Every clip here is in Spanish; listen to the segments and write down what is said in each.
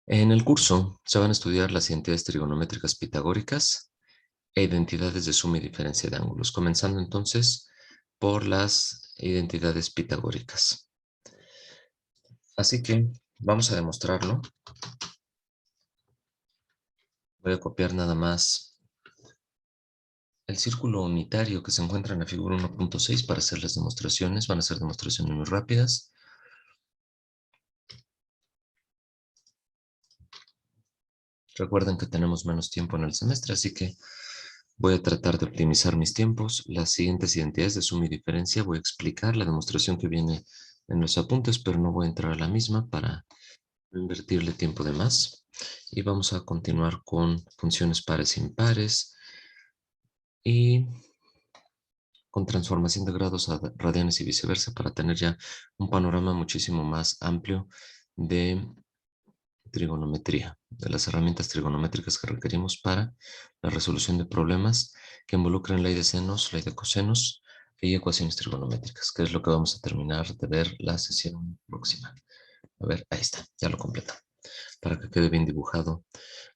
En el curso se van a estudiar las identidades trigonométricas pitagóricas e identidades de suma y diferencia de ángulos, comenzando entonces por las identidades pitagóricas. Así que vamos a demostrarlo. Voy a copiar nada más el círculo unitario que se encuentra en la figura 1.6 para hacer las demostraciones. Van a ser demostraciones muy rápidas. Recuerden que tenemos menos tiempo en el semestre, así que voy a tratar de optimizar mis tiempos. Las siguientes identidades de suma y diferencia voy a explicar la demostración que viene en los apuntes, pero no voy a entrar a la misma para no invertirle tiempo de más. Y vamos a continuar con funciones pares e impares y con transformación de grados a radianes y viceversa para tener ya un panorama muchísimo más amplio de trigonometría, de las herramientas trigonométricas que requerimos para la resolución de problemas que involucran ley de senos, ley de cosenos y ecuaciones trigonométricas, que es lo que vamos a terminar de ver la sesión próxima. A ver, ahí está, ya lo completo. Para que quede bien dibujado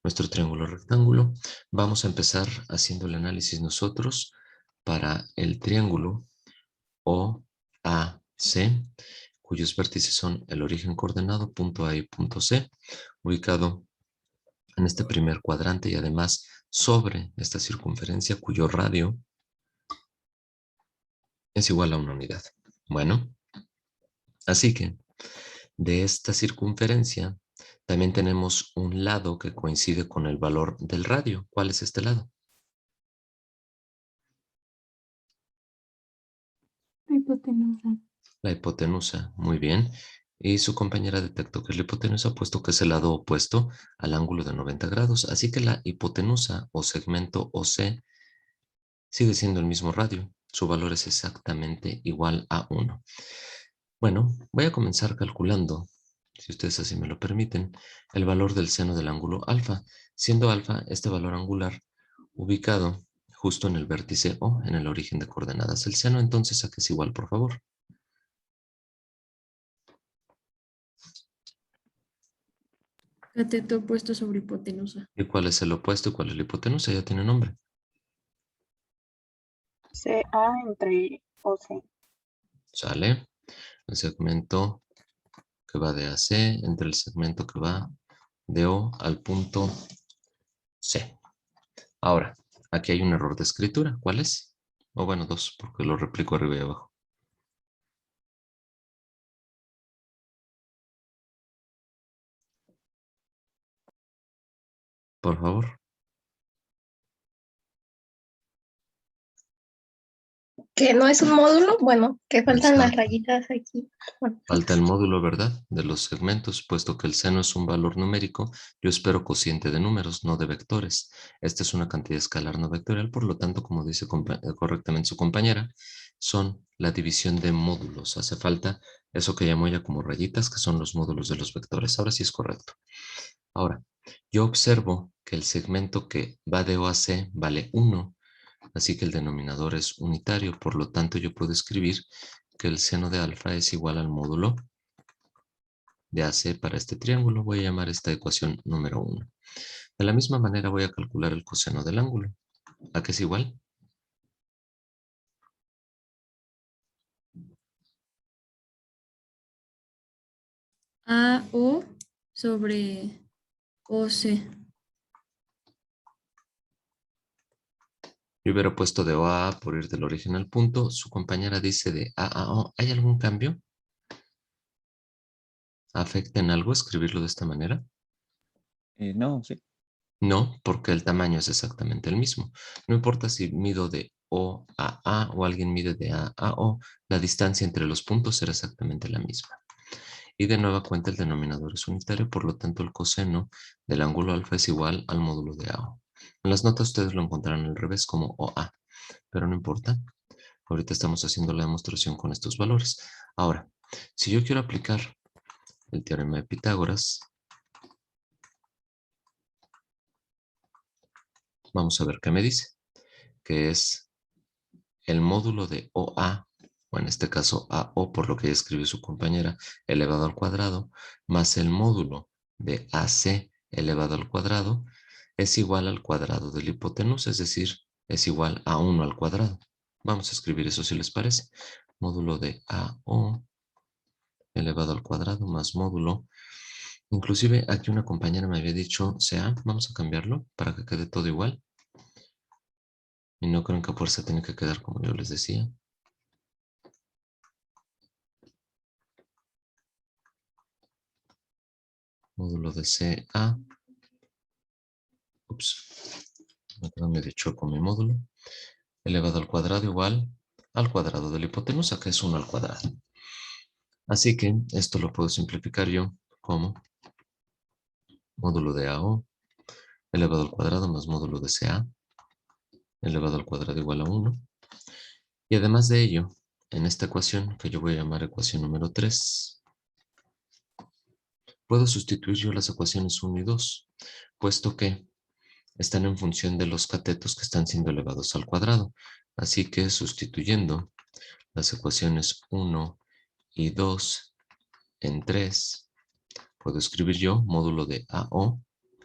nuestro triángulo rectángulo, vamos a empezar haciendo el análisis nosotros para el triángulo OAC, cuyos vértices son el origen coordenado, punto A y punto C, ubicado en este primer cuadrante y además sobre esta circunferencia cuyo radio es igual a una unidad. Bueno, así que de esta circunferencia también tenemos un lado que coincide con el valor del radio. ¿Cuál es este lado? Hipotenusa. La hipotenusa. Muy bien. Y su compañera detectó que es la hipotenusa, puesto que es el lado opuesto al ángulo de 90 grados. Así que la hipotenusa o segmento OC sigue siendo el mismo radio. Su valor es exactamente igual a 1. Bueno, voy a comenzar calculando, si ustedes así me lo permiten, el valor del seno del ángulo alfa, siendo alfa este valor angular ubicado justo en el vértice O, en el origen de coordenadas. El seno entonces, ¿a qué es igual, por favor? Cateto opuesto sobre hipotenusa. ¿Y cuál es el opuesto y cuál es la hipotenusa? Ya tiene nombre. CA entre OC. ¿Sale? El segmento que va de AC entre el segmento que va de O al punto C. Ahora, aquí hay un error de escritura. ¿Cuál es? O bueno, dos, porque lo replico arriba y abajo. Por favor. Que no es un módulo, bueno, que faltan las Exacto. rayitas aquí. Bueno, Falta el módulo, ¿verdad? De los segmentos, puesto que el seno es un valor numérico, yo espero cociente de números, no de vectores. Esta es una cantidad escalar no vectorial, por lo tanto, como dice correctamente su compañera, son la división de módulos. Hace falta eso que llamo ella como rayitas, que son los módulos de los vectores. Ahora sí es correcto. Ahora, yo observo que el segmento que va de O a C vale 1, así que el denominador es unitario, por lo tanto yo puedo escribir que el seno de alfa es igual al módulo de AC para este triángulo. Voy a llamar esta ecuación número 1. De la misma manera voy a calcular el coseno del ángulo. ¿A qué es igual? AO sobre OC. Yo hubiera puesto de O a A por ir del origen al punto. Su compañera dice de A a O. ¿Hay algún cambio? ¿Afecta en algo escribirlo de esta manera? No, sí. No, porque el tamaño es exactamente el mismo. No importa si mido de O a A o alguien mide de A a O, la distancia entre los puntos será exactamente la misma. Y de nueva cuenta el denominador es unitario, por lo tanto el coseno del ángulo alfa es igual al módulo de AO. En las notas ustedes lo encontrarán al revés como OA, pero no importa. Ahorita estamos haciendo la demostración con estos valores. Ahora, si yo quiero aplicar el teorema de Pitágoras, vamos a ver qué me dice, que es el módulo de OA, o en este caso AO, por lo que ya escribió su compañera, elevado al cuadrado, más el módulo de AC elevado al cuadrado es igual al cuadrado de la hipotenusa, es decir, es igual a 1 al cuadrado. Vamos a escribir eso si les parece. Módulo de AO elevado al cuadrado más módulo. Inclusive aquí una compañera me había dicho CA. Vamos a cambiarlo para que quede todo igual. Y no creo que por fuerza tiene que quedar como yo les decía. Módulo de CA. Ups. Me quedó medio chueco mi módulo. Elevado al cuadrado igual al cuadrado de la hipotenusa, que es 1 al cuadrado. Así que esto lo puedo simplificar yo como módulo de AO elevado al cuadrado más módulo de CA elevado al cuadrado igual a 1. Y además de ello, en esta ecuación, que yo voy a llamar ecuación número 3, puedo sustituir yo las ecuaciones 1 y 2, puesto que están en función de los catetos que están siendo elevados al cuadrado. Así que sustituyendo las ecuaciones 1 y 2 en 3, puedo escribir yo módulo de AO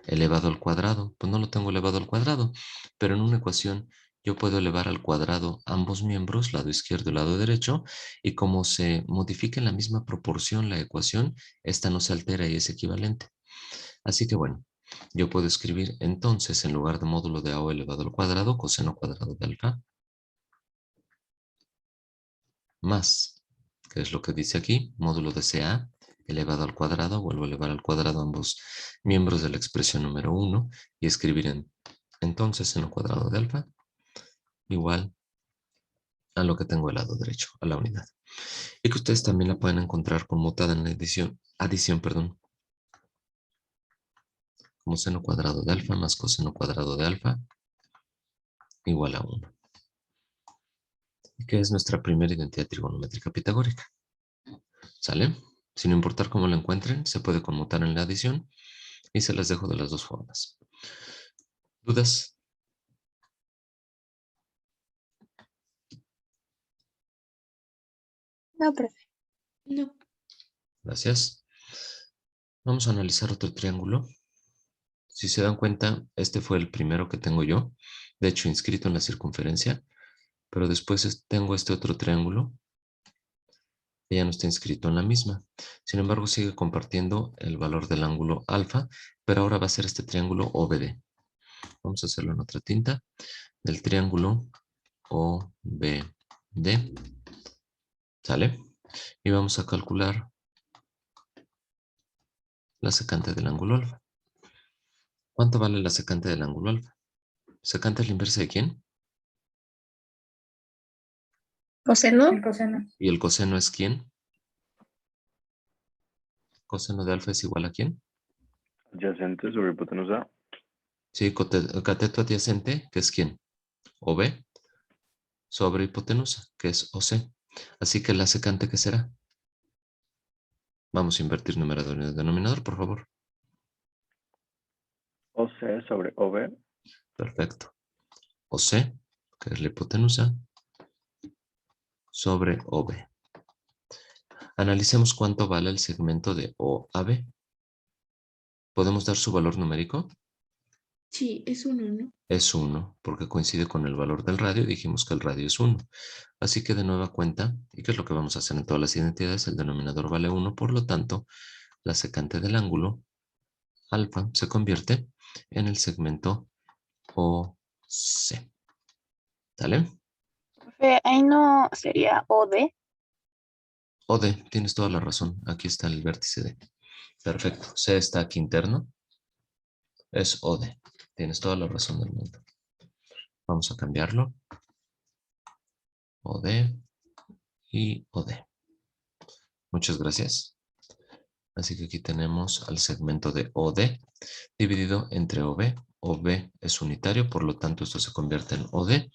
elevado al cuadrado. Pues no lo tengo elevado al cuadrado, pero en una ecuación yo puedo elevar al cuadrado ambos miembros, lado izquierdo y lado derecho, y como se modifica en la misma proporción la ecuación, esta no se altera y es equivalente. Así que bueno, yo puedo escribir entonces en lugar de módulo de AO elevado al cuadrado, coseno cuadrado de alfa, más, que es lo que dice aquí, módulo de CA elevado al cuadrado, vuelvo a elevar al cuadrado ambos miembros de la expresión número 1 y escribir entonces seno cuadrado de alfa igual a lo que tengo del lado derecho, a la unidad. Y que ustedes también la pueden encontrar conmutada en la adición, como seno cuadrado de alfa más coseno cuadrado de alfa igual a 1. Y que es nuestra primera identidad trigonométrica pitagórica. ¿Sale? Sin importar cómo lo encuentren, se puede conmutar en la adición y se las dejo de las dos formas. ¿Dudas? No, profe. No. Gracias. Vamos a analizar otro triángulo. Si se dan cuenta, este fue el primero que tengo yo, de hecho inscrito en la circunferencia, pero después tengo este otro triángulo que ya no está inscrito en la misma. Sin embargo, sigue compartiendo el valor del ángulo alfa, pero ahora va a ser este triángulo OBD. Vamos a hacerlo en otra tinta. Del triángulo OBD. ¿Sale? Y vamos a calcular la secante del ángulo alfa. ¿Cuánto vale la secante del ángulo alfa? ¿Secante es la inversa de quién? Coseno, El coseno. ¿Y el coseno es quién? ¿Coseno de alfa es igual a quién? Adyacente sobre hipotenusa. Sí, cateto adyacente, que es quién? OB, sobre hipotenusa, que es OC. Así que la secante, ¿qué será? Vamos a invertir numerador y denominador, por favor. OC sobre OB. Perfecto. OC, que es la hipotenusa, sobre OB. Analicemos cuánto vale el segmento de OAB. ¿Podemos dar su valor numérico? Sí, es 1, ¿no? Es 1, porque coincide con el valor del radio. Dijimos que el radio es 1. Así que de nueva cuenta, ¿y qué es lo que vamos a hacer en todas las identidades? El denominador vale 1, por lo tanto, la secante del ángulo alfa se convierte en el segmento OC. ¿Sale? Profe, ahí no sería OD. OD, tienes toda la razón. Aquí está el vértice D. Perfecto. C está aquí interno. Es OD. Tienes toda la razón del mundo. Vamos a cambiarlo. OD y OD. Muchas gracias. Así que aquí tenemos al segmento de OD dividido entre OB. OB es unitario, por lo tanto esto se convierte en OD.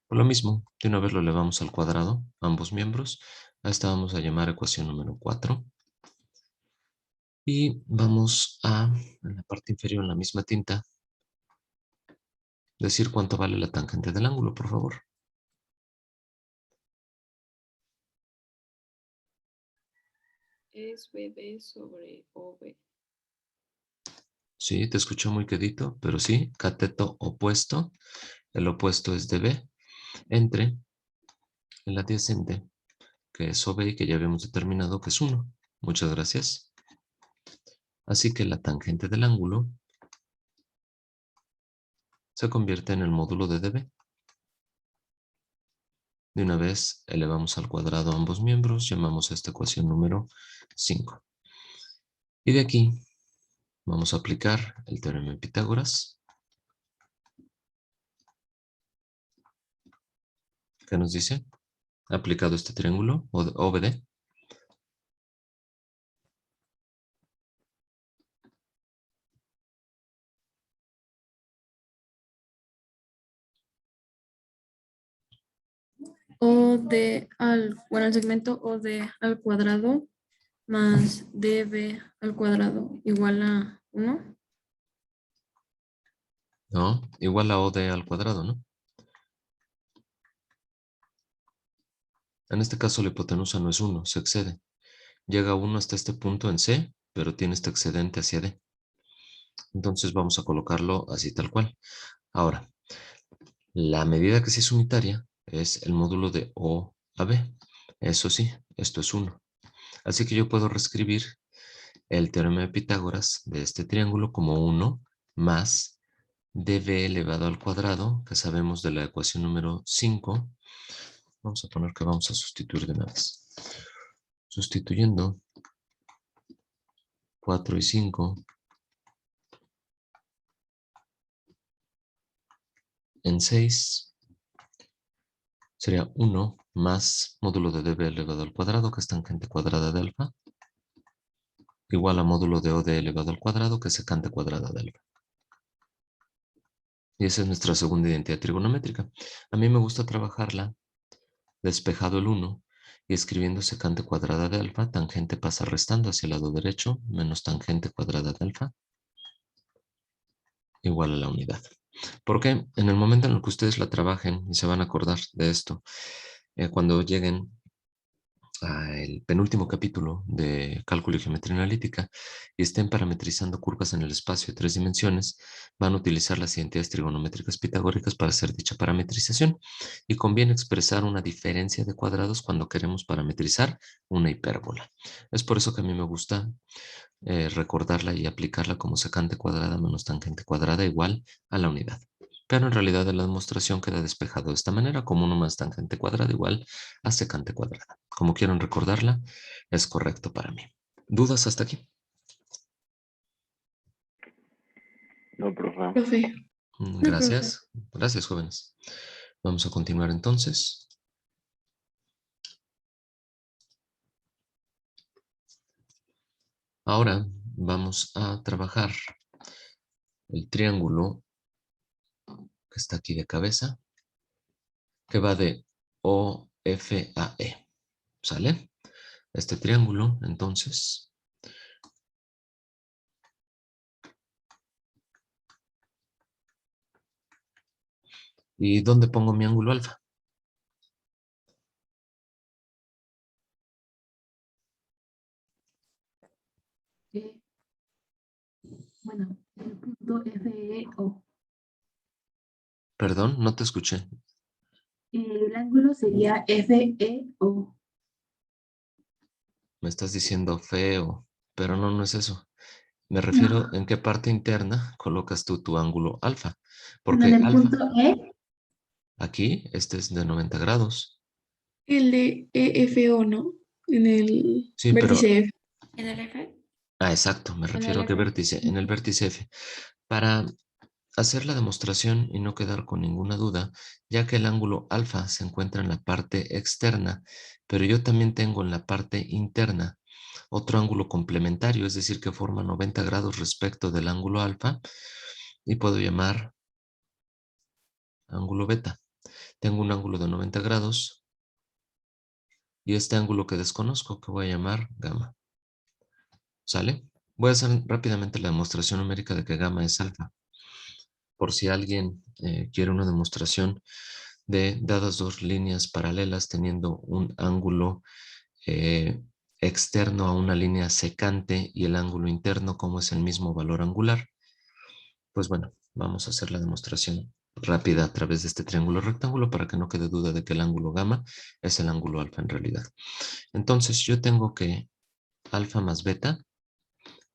Por lo mismo, de una vez lo elevamos al cuadrado, ambos miembros. A esta vamos a llamar ecuación número 4. Y vamos a, en la parte inferior, en la misma tinta, decir cuánto vale la tangente del ángulo, por favor. Es BD sobre OB. Sí, te escucho muy quedito, pero sí, cateto opuesto. El opuesto es DB entre el adyacente, que es OB y que ya habíamos determinado que es 1. Muchas gracias. Así que la tangente del ángulo se convierte en el módulo de DB. De una vez elevamos al cuadrado ambos miembros, llamamos a esta ecuación número 5. Y de aquí vamos a aplicar el teorema de Pitágoras, que nos dice, aplicado este triángulo OBD, el segmento OD al cuadrado más DB al cuadrado igual a 1. ¿no? Igual a OD al cuadrado, ¿no? En este caso la hipotenusa no es 1, se excede. Llega a 1 hasta este punto en C, pero tiene este excedente hacia D. Entonces vamos a colocarlo así tal cual. Ahora, la medida que sí es unitaria es el módulo de O a B. Eso sí, esto es 1. Así que yo puedo reescribir el teorema de Pitágoras de este triángulo como 1 más db elevado al cuadrado, que sabemos de la ecuación número 5. Vamos a poner que vamos a sustituir de una vez. Sustituyendo 4 y 5 en 6 sería 1 más módulo de db elevado al cuadrado, que es tangente cuadrada de alfa, igual a módulo de OD elevado al cuadrado, que es secante cuadrada de alfa. Y esa es nuestra segunda identidad trigonométrica. A mí me gusta trabajarla despejado el 1 y escribiendo secante cuadrada de alfa, tangente pasa restando hacia el lado derecho, menos tangente cuadrada de alfa, igual a la unidad. Porque en el momento en el que ustedes la trabajen y se van a acordar de esto, cuando lleguen al penúltimo capítulo de cálculo y geometría analítica y estén parametrizando curvas en el espacio de 3 dimensiones, van a utilizar las identidades trigonométricas pitagóricas para hacer dicha parametrización. Y conviene expresar una diferencia de cuadrados cuando queremos parametrizar una hipérbola. Es por eso que a mí me gusta recordarla y aplicarla como secante cuadrada menos tangente cuadrada igual a la unidad. Pero en realidad en la demostración queda despejado de esta manera, como 1 más tangente cuadrada igual a secante cuadrada. Como quieran recordarla, es correcto para mí. ¿Dudas hasta aquí? No, profe. Profe. Gracias. Gracias, jóvenes. Vamos a continuar entonces. Ahora vamos a trabajar el triángulo que está aquí de cabeza, que va de OF a E. ¿Sale? Este triángulo, entonces, ¿y dónde pongo mi ángulo alfa? Bueno, el punto FEO. Perdón, no te escuché. El ángulo sería FEO. Me estás diciendo feo, pero no, no es eso. Me refiero No, en qué parte interna colocas tú tu ángulo alfa. bueno, en Porque el alfa, punto E, aquí, este es de 90 grados. el de EFO, ¿no? En el Sí, pero, vértice F. ¿En el F? exacto, me En refiero el a qué F. vértice, en el vértice F. Para hacer la demostración y no quedar con ninguna duda, ya que el ángulo alfa se encuentra en la parte externa, pero yo también tengo en la parte interna otro ángulo complementario, es decir, que forma 90 grados respecto del ángulo alfa y puedo llamar ángulo beta. Tengo un ángulo de 90 grados y este ángulo que desconozco que voy a llamar gamma. ¿Sale? Voy a hacer rápidamente la demostración numérica de que gamma es alfa. Por si alguien quiere una demostración de dadas dos líneas paralelas teniendo un ángulo eh, externo a una línea secante y el ángulo interno como es el mismo valor angular, Pues bueno, vamos a hacer la demostración rápida a través de este triángulo rectángulo para que no quede duda de que el ángulo gamma es el ángulo alfa en realidad. Entonces yo tengo que alfa más beta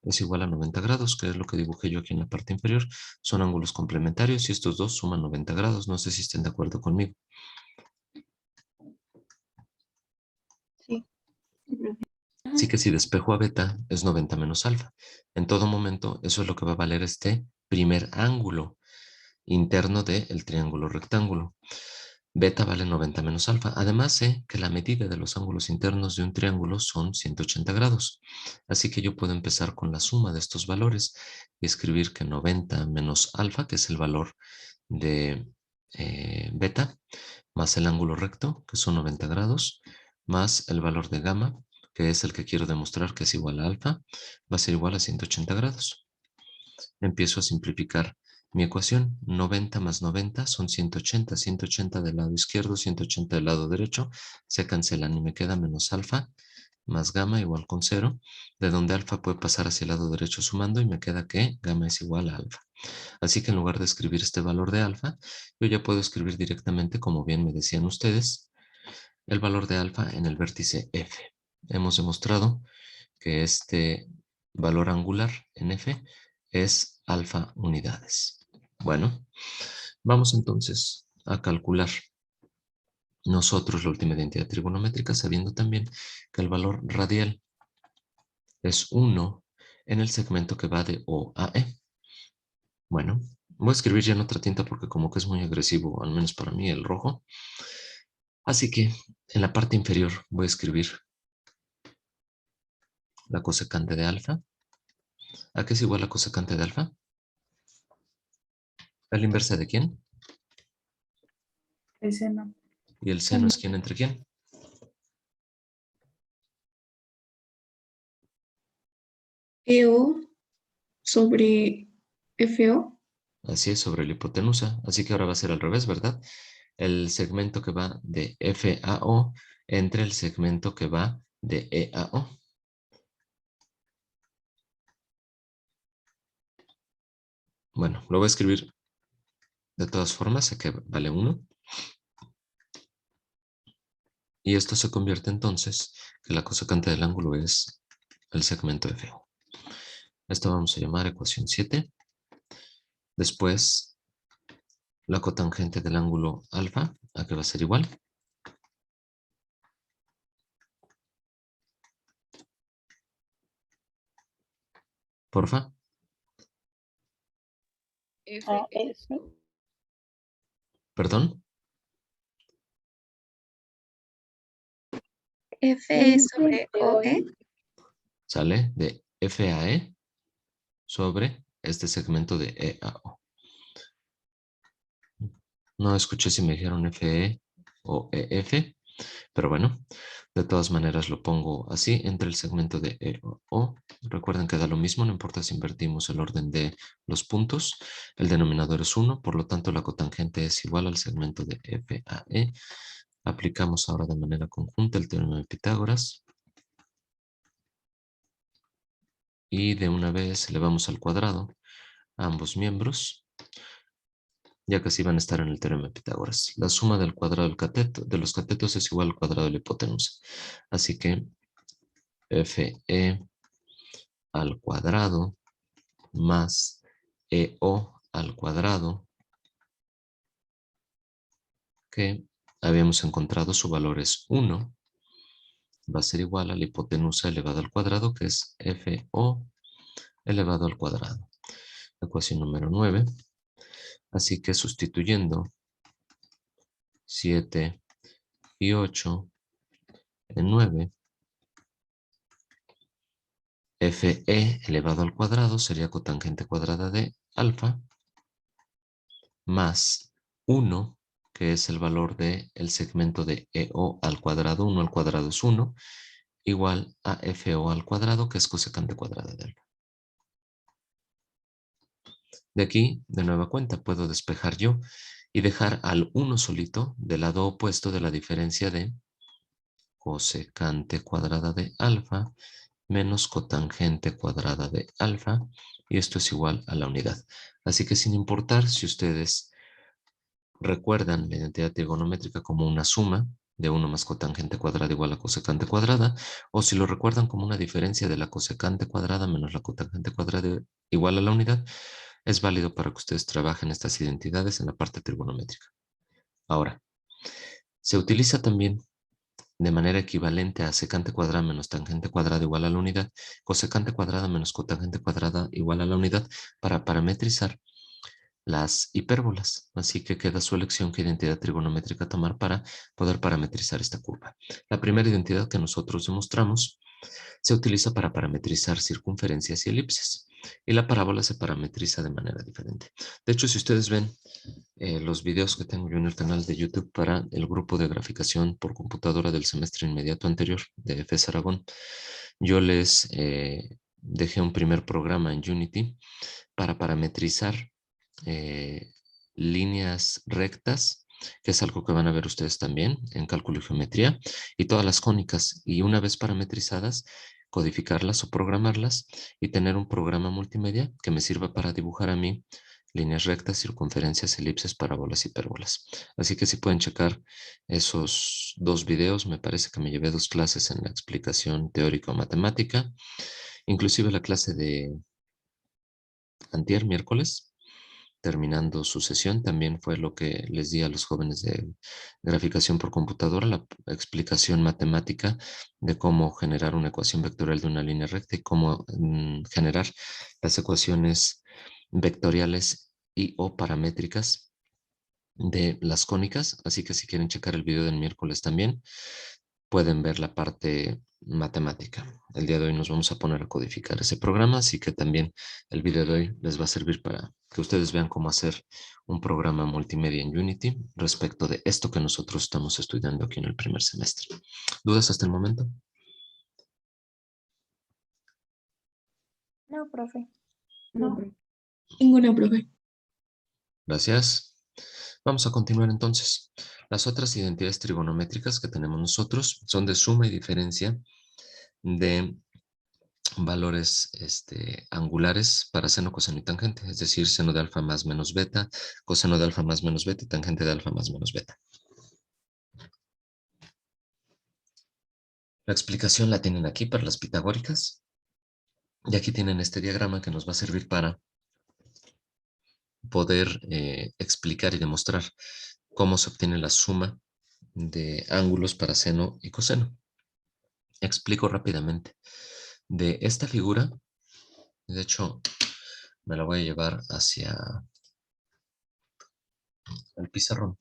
es igual a 90 grados, que es lo que dibujé yo aquí en la parte inferior. Son ángulos complementarios y estos dos suman 90 grados. No sé si estén de acuerdo conmigo. Sí. Así que si despejo a beta es 90 menos alfa. En todo momento eso es lo que va a valer este primer ángulo interno del triángulo rectángulo. Beta vale 90 menos alfa. Además sé que la medida de los ángulos internos de un triángulo son 180 grados. Así que yo puedo empezar con la suma de estos valores y escribir que 90 menos alfa, que es el valor de beta, más el ángulo recto, que son 90 grados, más el valor de gamma, que es el que quiero demostrar que es igual a alfa, va a ser igual a 180 grados. Empiezo a simplificar mi ecuación. 90 más 90 son 180. 180 del lado izquierdo, 180 del lado derecho. Se cancelan y me queda menos alfa más gamma igual con 0, de donde alfa puede pasar hacia el lado derecho sumando y me queda que gamma es igual a alfa. Así que en lugar de escribir este valor de alfa, yo ya puedo escribir directamente, como bien me decían ustedes, el valor de alfa en el vértice F. Hemos demostrado que este valor angular en F es alfa unidades. Bueno, vamos entonces a calcular nosotros la última identidad trigonométrica, sabiendo también que el valor radial es 1 en el segmento que va de O a E. Bueno, voy a escribir ya en otra tinta porque como que es muy agresivo, al menos para mí, el rojo. Así que en la parte inferior voy a escribir la cosecante de alfa. ¿A qué es igual la cosecante de alfa? ¿A la inversa de quién? El seno. ¿Y el seno es quién entre quién? EO sobre FO. Así es, sobre la hipotenusa. Así que ahora va a ser al revés, ¿verdad? El segmento que va de F a O entre el segmento que va de E a O. Bueno, lo voy a escribir de todas formas, aquí vale 1. Y esto se convierte entonces que la cosecante del ángulo es el segmento FO. Esto vamos a llamar ecuación 7. Después, la cotangente del ángulo alfa, ¿a qué va a ser igual? Porfa. AS. ¿Perdón? F sobre OE. Sale de F a E sobre este segmento de E a O. No escuché si me dijeron FE o EF, pero bueno, de todas maneras lo pongo así entre el segmento de E o O. Recuerden que da lo mismo, no importa si invertimos el orden de los puntos. El denominador es 1, por lo tanto la cotangente es igual al segmento de F a E. Aplicamos ahora de manera conjunta el teorema de Pitágoras. Y de una vez elevamos al cuadrado a ambos miembros, ya que así van a estar en el teorema de Pitágoras. La suma del cuadrado del cateto, de los catetos es igual al cuadrado de la hipotenusa. Así que FE al cuadrado más EO al cuadrado, que habíamos encontrado su valor es 1, va a ser igual a la hipotenusa elevada al cuadrado, que es FO elevado al cuadrado. Ecuación número 9. Así que sustituyendo 7 y 8 en 9, FE elevado al cuadrado sería cotangente cuadrada de alfa más 1, que es el valor del segmento de EO al cuadrado. 1 al cuadrado es 1, igual a FO al cuadrado, que es cosecante cuadrada de alfa. De aquí, de nueva cuenta, puedo despejar yo y dejar al 1 solito del lado opuesto de la diferencia de cosecante cuadrada de alfa menos cotangente cuadrada de alfa, y esto es igual a la unidad. Así que sin importar si ustedes recuerdan la identidad trigonométrica como una suma de 1 más cotangente cuadrada igual a cosecante cuadrada, o si lo recuerdan como una diferencia de la cosecante cuadrada menos la cotangente cuadrada igual a la unidad, es válido para que ustedes trabajen estas identidades en la parte trigonométrica. Ahora, se utiliza también de manera equivalente a secante cuadrada menos tangente cuadrada igual a la unidad, cosecante cuadrada menos cotangente cuadrada igual a la unidad para parametrizar las hipérbolas. Así que queda su elección qué identidad trigonométrica tomar para poder parametrizar esta curva. La primera identidad que nosotros demostramos se utiliza para parametrizar circunferencias y elipses. Y la parábola se parametriza de manera diferente. De hecho, si ustedes ven los videos que tengo yo en el canal de YouTube para el grupo de graficación por computadora del semestre inmediato anterior de FES Aragón, yo les dejé un primer programa en Unity para parametrizar líneas rectas, que es algo que van a ver ustedes también en cálculo y geometría, y todas las cónicas. Y una vez parametrizadas, codificarlas o programarlas y tener un programa multimedia que me sirva para dibujar a mí líneas rectas, circunferencias, elipses, parábolas y hipérbolas. Así que si pueden checar esos 2 videos, me parece que me llevé 2 clases en la explicación teórica o matemática, inclusive la clase de antier, miércoles, terminando su sesión, también fue lo que les di a los jóvenes de graficación por computadora, la explicación matemática de cómo generar una ecuación vectorial de una línea recta y cómo generar las ecuaciones vectoriales y o paramétricas de las cónicas. Así que si quieren checar el video del miércoles también, pueden ver la parte matemática. El día de hoy nos vamos a poner a codificar ese programa, así que también el video de hoy les va a servir para que ustedes vean cómo hacer un programa multimedia en Unity respecto de esto que nosotros estamos estudiando aquí en el primer semestre. ¿Dudas hasta el momento? No, profe. No. Ninguna, profe. Gracias. Vamos a continuar entonces. Las otras identidades trigonométricas que tenemos nosotros son de suma y diferencia de valores angulares para seno, coseno y tangente, es decir, seno de alfa más menos beta, coseno de alfa más menos beta y tangente de alfa más menos beta. La explicación la tienen aquí para las pitagóricas. Y aquí tienen este diagrama que nos va a servir para poder explicar y demostrar cómo se obtiene la suma de ángulos para seno y coseno. Explico rápidamente. De esta figura, de hecho, me la voy a llevar hacia el pizarrón.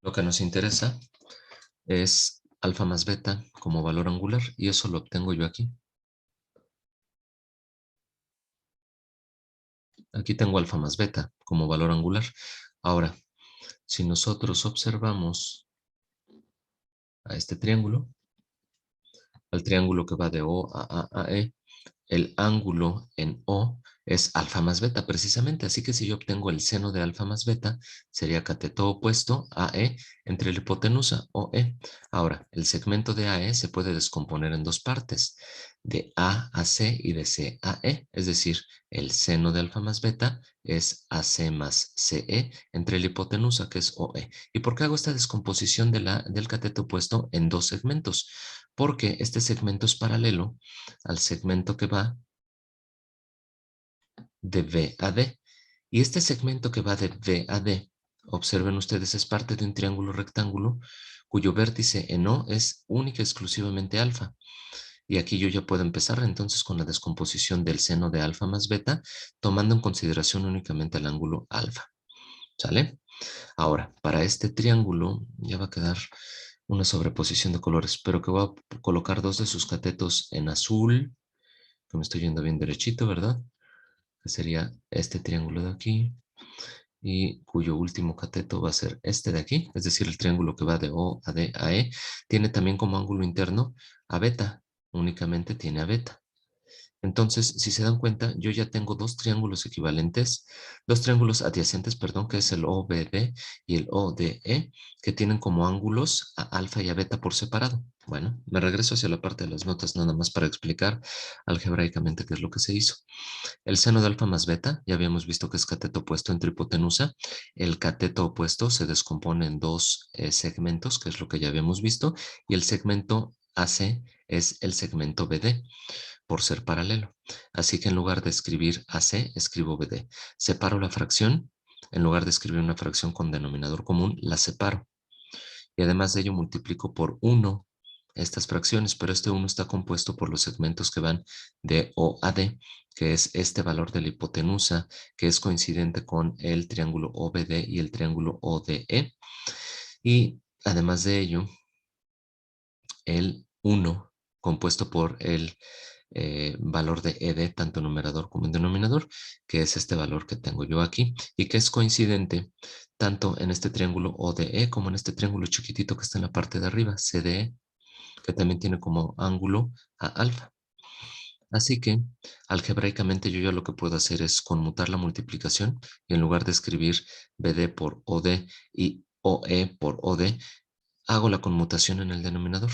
Lo que nos interesa es alfa más beta como valor angular y eso lo obtengo yo aquí. Aquí tengo alfa más beta como valor angular. Ahora, si nosotros observamos a este triángulo, al triángulo que va de O a E, el ángulo en O es alfa más beta precisamente, así que si yo obtengo el seno de alfa más beta, sería cateto opuesto AE entre la hipotenusa OE. Ahora, el segmento de AE se puede descomponer en 2 partes, de A a C y de C a E, es decir, el seno de alfa más beta es AC más CE entre la hipotenusa que es OE. ¿Y por qué hago esta descomposición del cateto opuesto en 2 segmentos? Porque este segmento es paralelo al segmento que va de B a D. Y este segmento que va de B a D, observen ustedes, es parte de un triángulo rectángulo cuyo vértice en O es única y exclusivamente alfa. Y aquí yo ya puedo empezar entonces con la descomposición del seno de alfa más beta, tomando en consideración únicamente el ángulo alfa. ¿Sale? Ahora, para este triángulo ya va a quedar una sobreposición de colores, pero que voy a colocar 2 de sus catetos en azul, que me estoy yendo bien derechito, ¿verdad? Que sería este triángulo de aquí, y cuyo último cateto va a ser este de aquí, es decir, el triángulo que va de O a D a E, tiene también como ángulo interno a beta, únicamente tiene a beta. Entonces, si se dan cuenta, yo ya tengo dos triángulos equivalentes, dos triángulos adyacentes, perdón, que es el OBD y el ODE, que tienen como ángulos a alfa y a beta por separado. Bueno, me regreso hacia la parte de las notas nada más para explicar algebraicamente qué es lo que se hizo. El seno de alfa más beta, ya habíamos visto que es cateto opuesto entre hipotenusa. El cateto opuesto se descompone en dos segmentos, que es lo que ya habíamos visto, y el segmento AC es el segmento BD por ser paralelo. Así que en lugar de escribir AC, escribo BD. Separo la fracción. En lugar de escribir una fracción con denominador común, la separo. Y además de ello multiplico por 1 estas fracciones, pero este 1 está compuesto por los segmentos que van de O a D, que es este valor de la hipotenusa, que es coincidente con el triángulo OBD y el triángulo ODE. Y además de ello, el 1 compuesto por el valor de ED, tanto en numerador como en denominador, que es este valor que tengo yo aquí, y que es coincidente tanto en este triángulo ODE como en este triángulo chiquitito que está en la parte de arriba, CDE, que también tiene como ángulo a alfa. Así que algebraicamente yo ya lo que puedo hacer es conmutar la multiplicación y en lugar de escribir BD por OD y OE por OD, hago la conmutación en el denominador.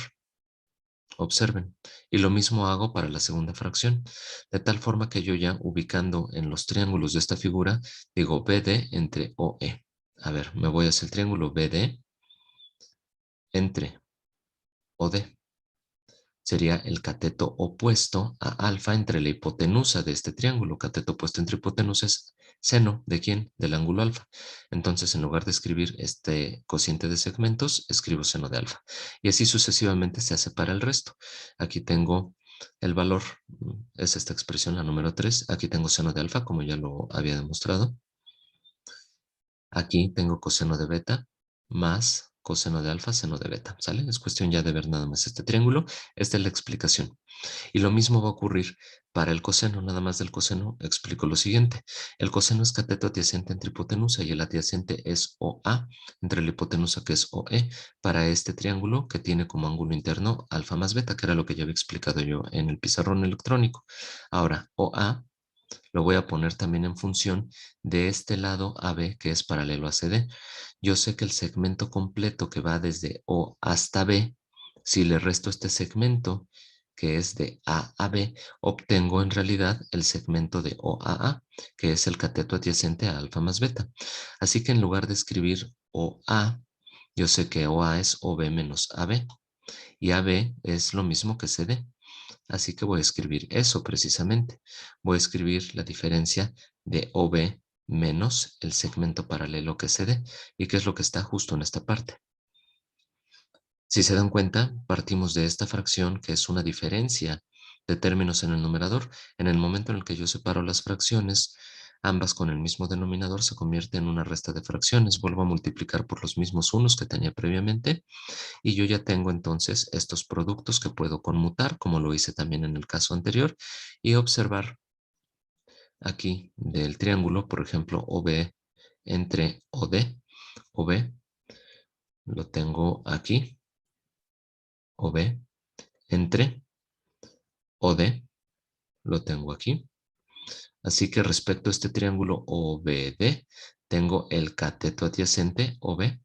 Observen. Y lo mismo hago para la segunda fracción, de tal forma que yo ya ubicando en los triángulos de esta figura, digo BD entre OE. A ver, me voy hacia el triángulo BD entre OD. Sería el cateto opuesto a alfa entre la hipotenusa de este triángulo. Cateto opuesto entre hipotenusa es seno. ¿De quién? Del ángulo alfa. Entonces, en lugar de escribir este cociente de segmentos, escribo seno de alfa. Y así sucesivamente se hace para el resto. Aquí tengo el valor, es esta expresión, la número 3. Aquí tengo seno de alfa, como ya lo había demostrado. Aquí tengo coseno de beta más coseno de alfa, seno de beta, ¿sale? Es cuestión ya de ver nada más este triángulo. Esta es la explicación. Y lo mismo va a ocurrir para el coseno, nada más del coseno explico lo siguiente. El coseno es cateto adyacente entre hipotenusa y el adyacente es OA entre la hipotenusa que es OE para este triángulo que tiene como ángulo interno alfa más beta, que era lo que ya había explicado yo en el pizarrón electrónico. Ahora, OA lo voy a poner también en función de este lado AB que es paralelo a CD. Yo sé que el segmento completo que va desde O hasta B, si le resto este segmento que es de A a B, obtengo en realidad el segmento de O a A, que es el cateto adyacente a alfa más beta. Así que en lugar de escribir OA, yo sé que OA es OB menos AB y AB es lo mismo que CD. Así que voy a escribir eso precisamente. Voy a escribir la diferencia de OB menos el segmento paralelo que CD. ¿Y qué es lo que está justo en esta parte? Si se dan cuenta, partimos de esta fracción que es una diferencia de términos en el numerador. En el momento en el que yo separo las fracciones, ambas con el mismo denominador se convierte en una resta de fracciones. Vuelvo a multiplicar por los mismos unos que tenía previamente y yo ya tengo entonces estos productos que puedo conmutar, como lo hice también en el caso anterior, y observar aquí del triángulo, por ejemplo, OB entre OD, OB, lo tengo aquí, OB entre OD, lo tengo aquí. Así que respecto a este triángulo OBD, tengo el cateto adyacente OB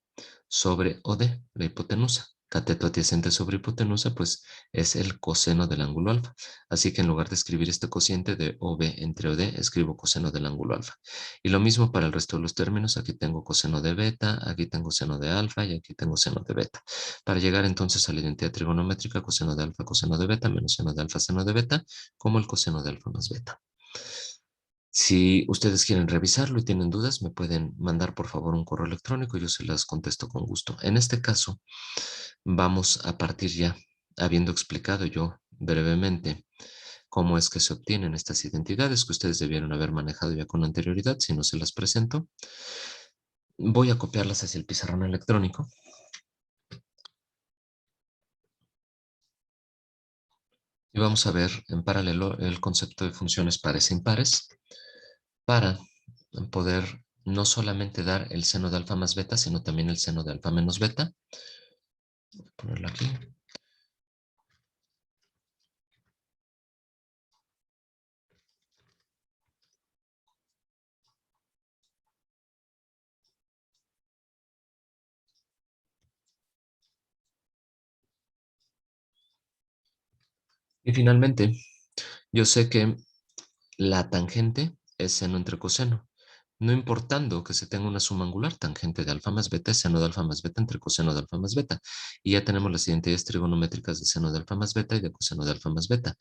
sobre OD, la hipotenusa. Cateto adyacente sobre hipotenusa, pues es el coseno del ángulo alfa. Así que en lugar de escribir este cociente de OB entre OD, escribo coseno del ángulo alfa. Y lo mismo para el resto de los términos. Aquí tengo coseno de beta, aquí tengo seno de alfa y aquí tengo seno de beta. Para llegar entonces a la identidad trigonométrica, coseno de alfa, coseno de beta, menos seno de alfa, seno de beta, como el coseno de alfa más beta. Si ustedes quieren revisarlo y tienen dudas, me pueden mandar por favor un correo electrónico y yo se las contesto con gusto. En este caso, vamos a partir ya, habiendo explicado yo brevemente cómo es que se obtienen estas identidades que ustedes debieron haber manejado ya con anterioridad, si no se las presento. Voy a copiarlas hacia el pizarrón electrónico. Y vamos a ver en paralelo el concepto de funciones pares e impares para poder no solamente dar el seno de alfa más beta, sino también el seno de alfa menos beta. Voy a ponerlo aquí. Y finalmente, yo sé que la tangente es seno entre coseno. No importando que se tenga una suma angular, tangente de alfa más beta es seno de alfa más beta entre coseno de alfa más beta. Y ya tenemos las identidades trigonométricas de seno de alfa más beta y de coseno de alfa más beta.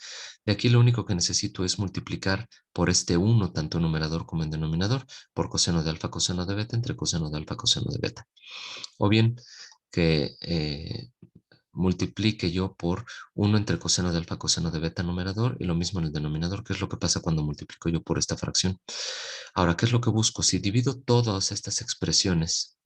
De aquí lo único que necesito es multiplicar por este 1, tanto en numerador como en denominador, por coseno de alfa coseno de beta entre coseno de alfa coseno de beta. O bien que multiplique yo por 1 entre coseno de alfa coseno de beta numerador y lo mismo en el denominador, que es lo que pasa cuando multiplico yo por esta fracción. Ahora, ¿qué es lo que busco? Si divido todas estas expresiones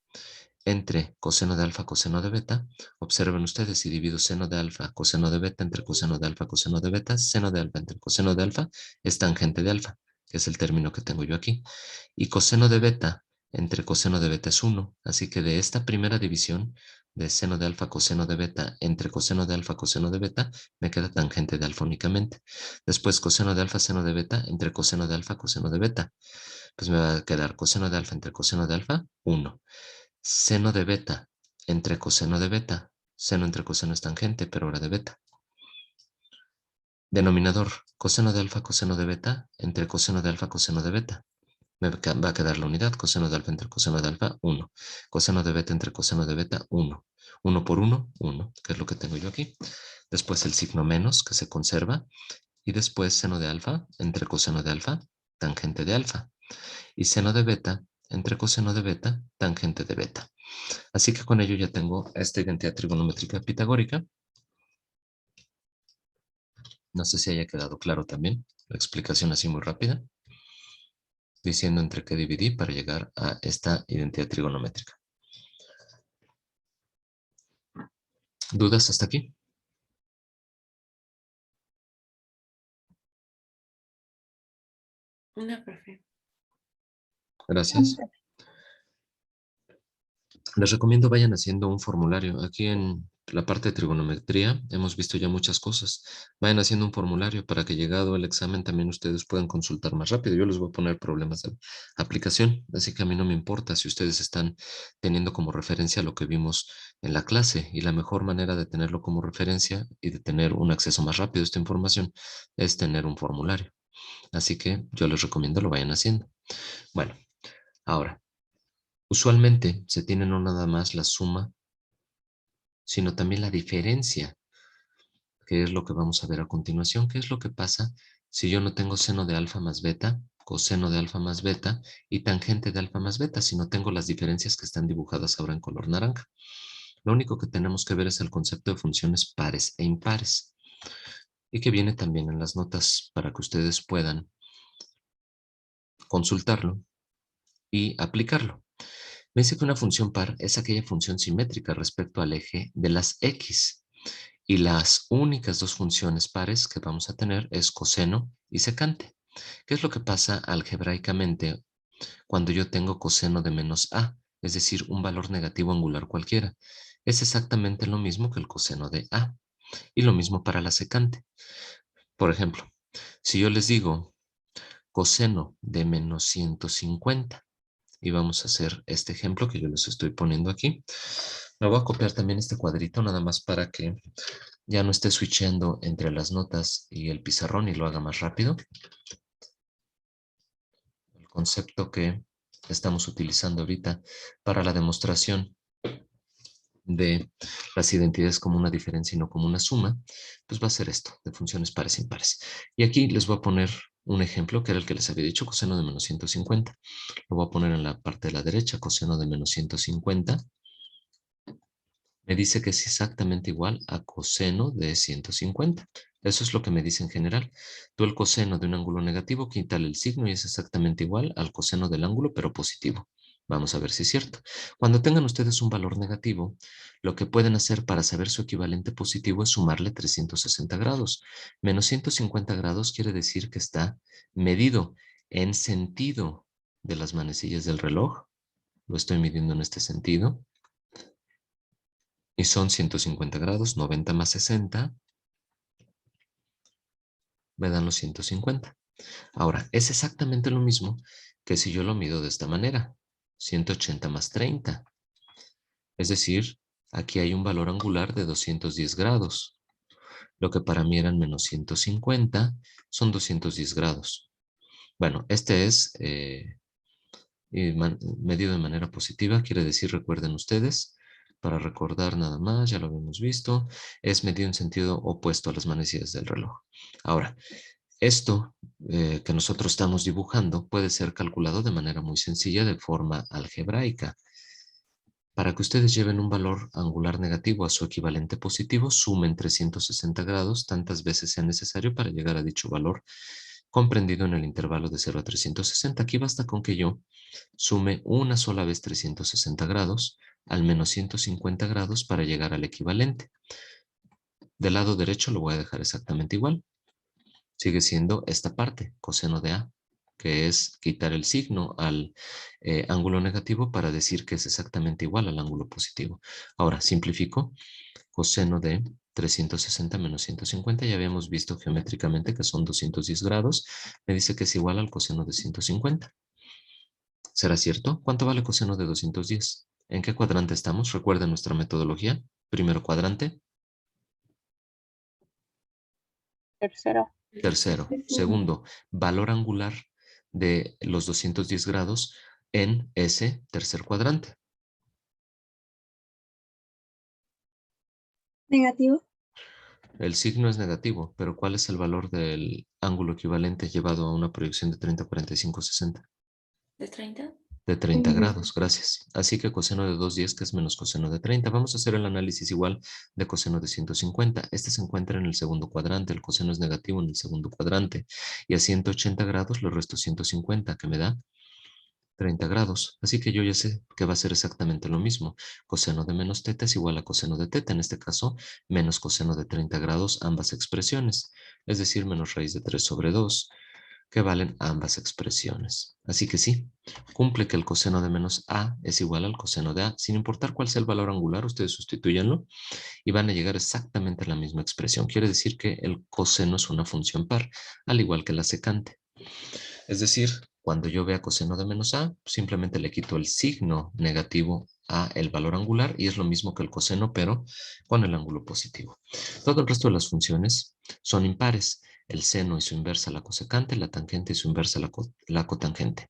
entre coseno de alfa coseno de beta, observen ustedes, si divido seno de alfa coseno de beta entre coseno de alfa coseno de beta, seno de alfa entre coseno de alfa es tangente de alfa, que es el término que tengo yo aquí. Y coseno de beta entre coseno de beta es 1. Así que de esta primera división de seno de alfa coseno de beta entre coseno de alfa coseno de beta, me queda tangente de alfa únicamente. Después coseno de alfa seno de beta entre coseno de alfa coseno de beta. Pues me va a quedar coseno de alfa entre coseno de alfa, 1. Seno de beta entre coseno de beta. Seno entre coseno es tangente, pero ahora de beta. Denominador, coseno de alfa coseno de beta entre coseno de alfa coseno de beta. Me va a quedar la unidad, coseno de alfa entre coseno de alfa, 1. Coseno de beta entre coseno de beta, 1. 1 por 1, 1, que es lo que tengo yo aquí. Después el signo menos, que se conserva. Y después seno de alfa entre coseno de alfa, tangente de alfa. Y seno de beta entre coseno de beta, tangente de beta. Así que con ello ya tengo esta identidad trigonométrica pitagórica. No sé si haya quedado claro también la explicación así muy rápida, diciendo entre qué dividí para llegar a esta identidad trigonométrica. ¿Dudas hasta aquí? Una, profe. Gracias. Les recomiendo vayan haciendo un formulario. Aquí en la parte de trigonometría hemos visto ya muchas cosas. Vayan haciendo un formulario para que llegado el examen también ustedes puedan consultar más rápido. Yo les voy a poner problemas de aplicación, así que a mí no me importa si ustedes están teniendo como referencia lo que vimos en la clase, y la mejor manera de tenerlo como referencia y de tener un acceso más rápido a esta información es tener un formulario. Así que yo les recomiendo lo vayan haciendo. Bueno, ahora, usualmente se tiene no nada más la suma, sino también la diferencia, que es lo que vamos a ver a continuación. ¿Qué es lo que pasa si yo no tengo seno de alfa más beta, coseno de alfa más beta y tangente de alfa más beta, si no tengo las diferencias que están dibujadas ahora en color naranja? Lo único que tenemos que ver es el concepto de funciones pares e impares, y que viene también en las notas para que ustedes puedan consultarlo y aplicarlo. Me dice que una función par es aquella función simétrica respecto al eje de las x. Y las únicas dos funciones pares que vamos a tener es coseno y secante. ¿Qué es lo que pasa algebraicamente cuando yo tengo coseno de menos a? Es decir, un valor negativo angular cualquiera. Es exactamente lo mismo que el coseno de a. Y lo mismo para la secante. Por ejemplo, si yo les digo coseno de menos 150, y vamos a hacer este ejemplo que yo les estoy poniendo aquí. Me voy a copiar también este cuadrito nada más para que ya no esté switchando entre las notas y el pizarrón y lo haga más rápido. El concepto que estamos utilizando ahorita para la demostración de las identidades como una diferencia y no como una suma, pues va a ser esto, de funciones pares e impares. Y aquí les voy a poner un ejemplo que era el que les había dicho, coseno de menos 150. Lo voy a poner en la parte de la derecha, coseno de menos 150. Me dice que es exactamente igual a coseno de 150. Eso es lo que me dice en general. Tú el coseno de un ángulo negativo, quítale el signo y es exactamente igual al coseno del ángulo, pero positivo. Vamos a ver si es cierto. Cuando tengan ustedes un valor negativo, lo que pueden hacer para saber su equivalente positivo es sumarle 360 grados. Menos 150 grados quiere decir que está medido en sentido de las manecillas del reloj. Lo estoy midiendo en este sentido. Y son 150 grados, 90 más 60, me dan los 150. Ahora, es exactamente lo mismo que si yo lo mido de esta manera, 180 más 30. Es decir, aquí hay un valor angular de 210 grados. Lo que para mí eran menos 150 son 210 grados. Bueno, este es medido de manera positiva, quiere decir, recuerden ustedes, para recordar nada más, ya lo habíamos visto, es medido en sentido opuesto a las manecillas del reloj. Ahora, esto que nosotros estamos dibujando puede ser calculado de manera muy sencilla de forma algebraica. Para que ustedes lleven un valor angular negativo a su equivalente positivo, sumen 360 grados tantas veces sea necesario para llegar a dicho valor comprendido en el intervalo de 0 a 360. Aquí basta con que yo sume una sola vez 360 grados al menos 150 grados para llegar al equivalente. Del lado derecho lo voy a dejar exactamente igual. Sigue siendo esta parte, coseno de A, que es quitar el signo al ángulo negativo para decir que es exactamente igual al ángulo positivo. Ahora, simplifico. Coseno de 360 menos 150, ya habíamos visto geométricamente que son 210 grados. Me dice que es igual al coseno de 150. ¿Será cierto? ¿Cuánto vale coseno de 210? ¿En qué cuadrante estamos? Recuerden nuestra metodología. Primero cuadrante. Tercero. Tercero. Segundo, valor angular de los 210 grados en ese tercer cuadrante. Negativo. El signo es negativo, pero ¿cuál es el valor del ángulo equivalente llevado a una proyección de 30, 45, 60? ¿De 30? De 30 grados, gracias. Así que coseno de 210, que es menos coseno de 30. Vamos a hacer el análisis igual de coseno de 150. Este se encuentra en el segundo cuadrante, el coseno es negativo en el segundo cuadrante. Y a 180 grados le resto 150, que me da 30 grados. Así que yo ya sé que va a ser exactamente lo mismo. Coseno de menos teta es igual a coseno de teta. En este caso, menos coseno de 30 grados, ambas expresiones. Es decir, menos raíz de 3 sobre 2, que valen ambas expresiones. Así que sí, cumple que el coseno de menos a es igual al coseno de a. Sin importar cuál sea el valor angular, ustedes sustituyanlo y van a llegar exactamente a la misma expresión. Quiere decir que el coseno es una función par, al igual que la secante. Es decir, cuando yo vea coseno de menos a, simplemente le quito el signo negativo a el valor angular y es lo mismo que el coseno, pero con el ángulo positivo. Todo el resto de las funciones son impares. El seno y su inversa la cosecante, la tangente y su inversa la cotangente.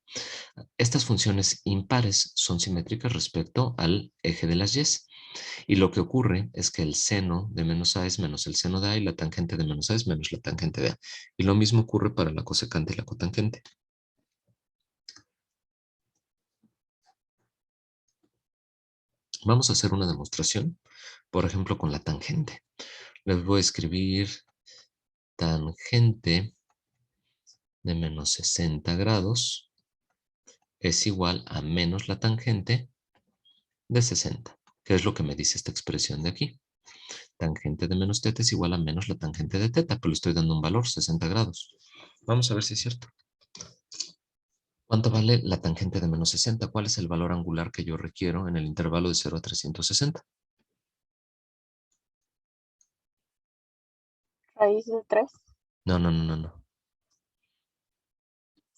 Estas funciones impares son simétricas respecto al eje de las y. Y lo que ocurre es que el seno de menos a es menos el seno de a y la tangente de menos a es menos la tangente de a. Y lo mismo ocurre para la cosecante y la cotangente. Vamos a hacer una demostración, por ejemplo, con la tangente. Les voy a escribir tangente de menos 60 grados es igual a menos la tangente de 60, que es lo que me dice esta expresión de aquí. Tangente de menos teta es igual a menos la tangente de teta, pero le estoy dando un valor, 60 grados. Vamos a ver si es cierto. ¿Cuánto vale la tangente de menos 60? ¿Cuál es el valor angular que yo requiero en el intervalo de 0 a 360? Raíz de 3. No.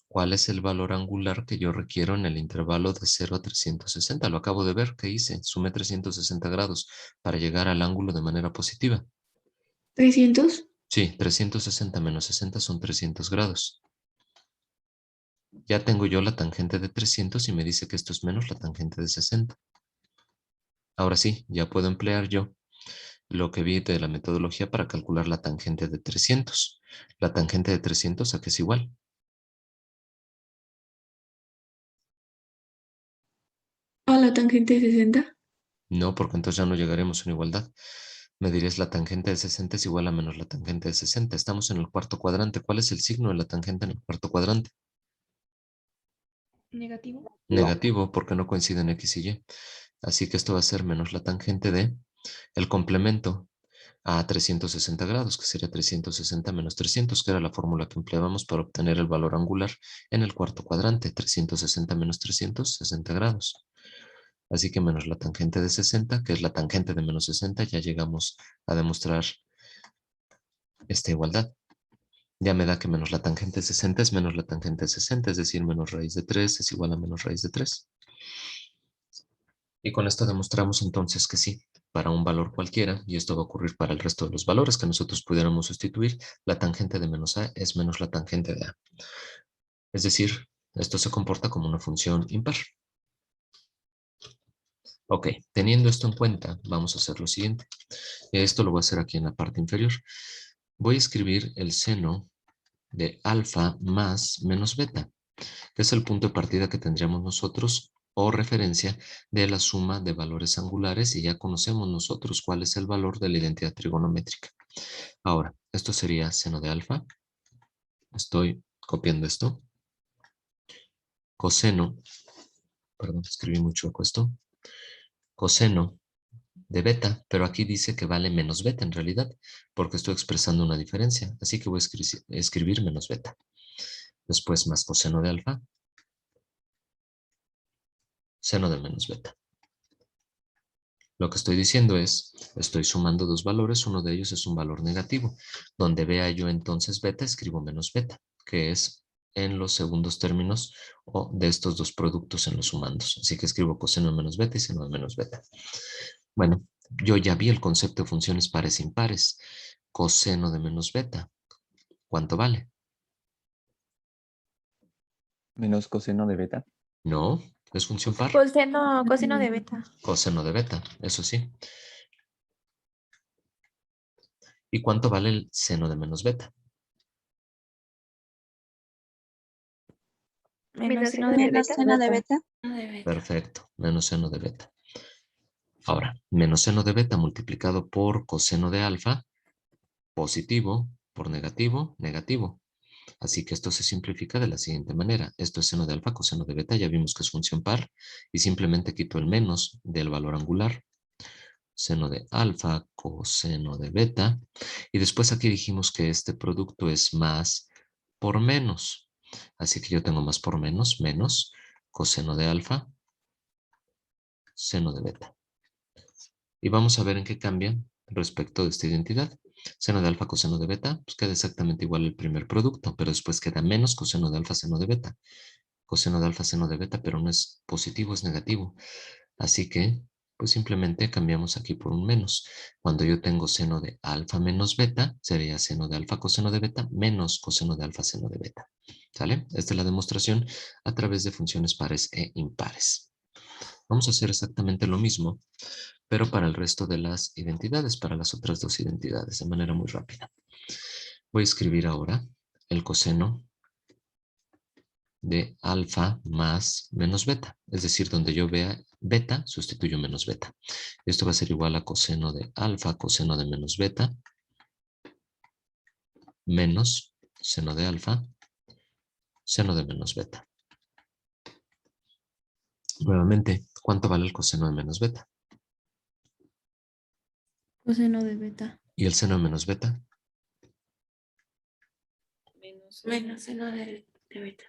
¿Cuál es el valor angular que yo requiero en el intervalo de 0 a 360? Lo acabo de ver, ¿qué hice? Sumé 360 grados para llegar al ángulo de manera positiva. ¿300? Sí, 360 menos 60 son 300 grados. Ya tengo yo la tangente de 300 y me dice que esto es menos la tangente de 60. Ahora sí, ya puedo emplear yo lo que vi de la metodología para calcular la tangente de 300. La tangente de 300, ¿a qué es igual? ¿A la tangente de 60? No, porque entonces ya no llegaremos a una igualdad. Me dirías la tangente de 60 es igual a menos la tangente de 60. Estamos en el cuarto cuadrante. ¿Cuál es el signo de la tangente en el cuarto cuadrante? Negativo. Negativo, porque no coinciden X y Y. Así que esto va a ser menos la tangente de el complemento a 360 grados, que sería 360 menos 300, que era la fórmula que empleábamos para obtener el valor angular en el cuarto cuadrante. 360 menos 300, 60 grados. Así que menos la tangente de 60, que es la tangente de menos 60, ya llegamos a demostrar esta igualdad. Ya me da que menos la tangente de 60 es menos la tangente de 60, es decir, menos raíz de 3 es igual a menos raíz de 3. Y con esto demostramos entonces que sí, para un valor cualquiera, y esto va a ocurrir para el resto de los valores que nosotros pudiéramos sustituir, la tangente de menos a es menos la tangente de a. Es decir, esto se comporta como una función impar. Ok, teniendo esto en cuenta, vamos a hacer lo siguiente. Esto lo voy a hacer aquí en la parte inferior. Voy a escribir el seno de alfa más menos beta, que es el punto de partida que tendríamos nosotros o referencia de la suma de valores angulares, y ya conocemos nosotros cuál es el valor de la identidad trigonométrica. Ahora, esto sería seno de alfa. Estoy copiando esto. Coseno, perdón, escribí mucho esto. Coseno de beta, pero aquí dice que vale menos beta en realidad, porque estoy expresando una diferencia. Así que voy a escribir menos beta. Después más coseno de alfa, seno de menos beta. Lo que estoy diciendo es, estoy sumando dos valores, uno de ellos es un valor negativo. Donde vea yo entonces beta, escribo menos beta, que es en los segundos términos o de estos dos productos en los sumandos. Así que escribo coseno de menos beta y seno de menos beta. Bueno, yo ya vi el concepto de funciones pares e impares. Coseno de menos beta, ¿cuánto vale? Menos coseno de beta. No, es función par. Coseno de beta. Coseno de beta, eso sí. ¿Y cuánto vale el seno de menos beta? Menos seno de beta. Perfecto, menos seno de beta. Ahora, menos seno de beta multiplicado por coseno de alfa, positivo por negativo, negativo. Así que esto se simplifica de la siguiente manera. Esto es seno de alfa, coseno de beta, ya vimos que es función par, y simplemente quito el menos del valor angular. Seno de alfa, coseno de beta. Y después aquí dijimos que este producto es más por menos. Así que yo tengo más por menos, menos coseno de alfa, seno de beta. Y vamos a ver en qué cambia respecto de esta identidad. Seno de alfa, coseno de beta, pues queda exactamente igual el primer producto, pero después queda menos coseno de alfa, seno de beta. Coseno de alfa, seno de beta, pero no es positivo, es negativo. Así que, pues simplemente cambiamos aquí por un menos. Cuando yo tengo seno de alfa menos beta, sería seno de alfa coseno de beta menos coseno de alfa seno de beta. ¿Sale? Esta es la demostración a través de funciones pares e impares. Vamos a hacer exactamente lo mismo, pero para el resto de las identidades, para las otras dos identidades, de manera muy rápida. Voy a escribir ahora el coseno de alfa más menos beta. Es decir, donde yo vea beta, sustituyo menos beta. Esto va a ser igual a coseno de alfa, coseno de menos beta, menos seno de alfa, seno de menos beta. Nuevamente, ¿cuánto vale el coseno de menos beta? Coseno de beta. ¿Y el seno de menos beta? Menos seno de beta.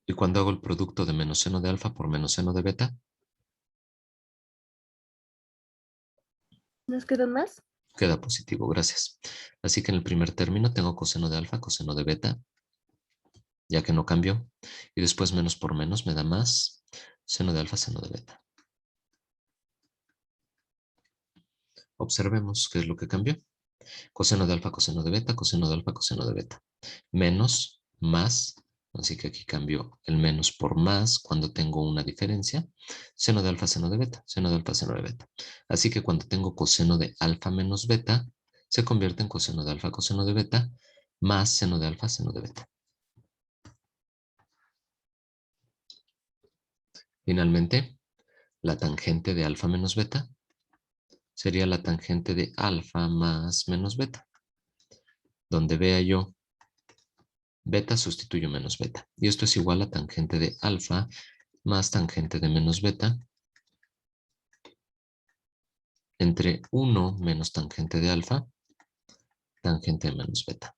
¿Y cuando hago el producto de menos seno de alfa por menos seno de beta? ¿Nos quedan más? Queda positivo, gracias. Así que en el primer término tengo coseno de alfa, coseno de beta, ya que no cambió. Y después menos por menos me da más seno de alfa, seno de beta. Observemos qué es lo que cambió. Coseno de alfa, coseno de beta, coseno de alfa, coseno de beta. Menos, más, así que aquí cambio el menos por más cuando tengo una diferencia. Seno de alfa, seno de beta, seno de alfa, seno de beta. Así que cuando tengo coseno de alfa menos beta, se convierte en coseno de alfa, coseno de beta, más seno de alfa, seno de beta. Finalmente, la tangente de alfa menos beta sería la tangente de alfa más menos beta. Donde vea yo beta, sustituyo menos beta. Y esto es igual a tangente de alfa más tangente de menos beta entre 1 menos tangente de alfa, tangente de menos beta.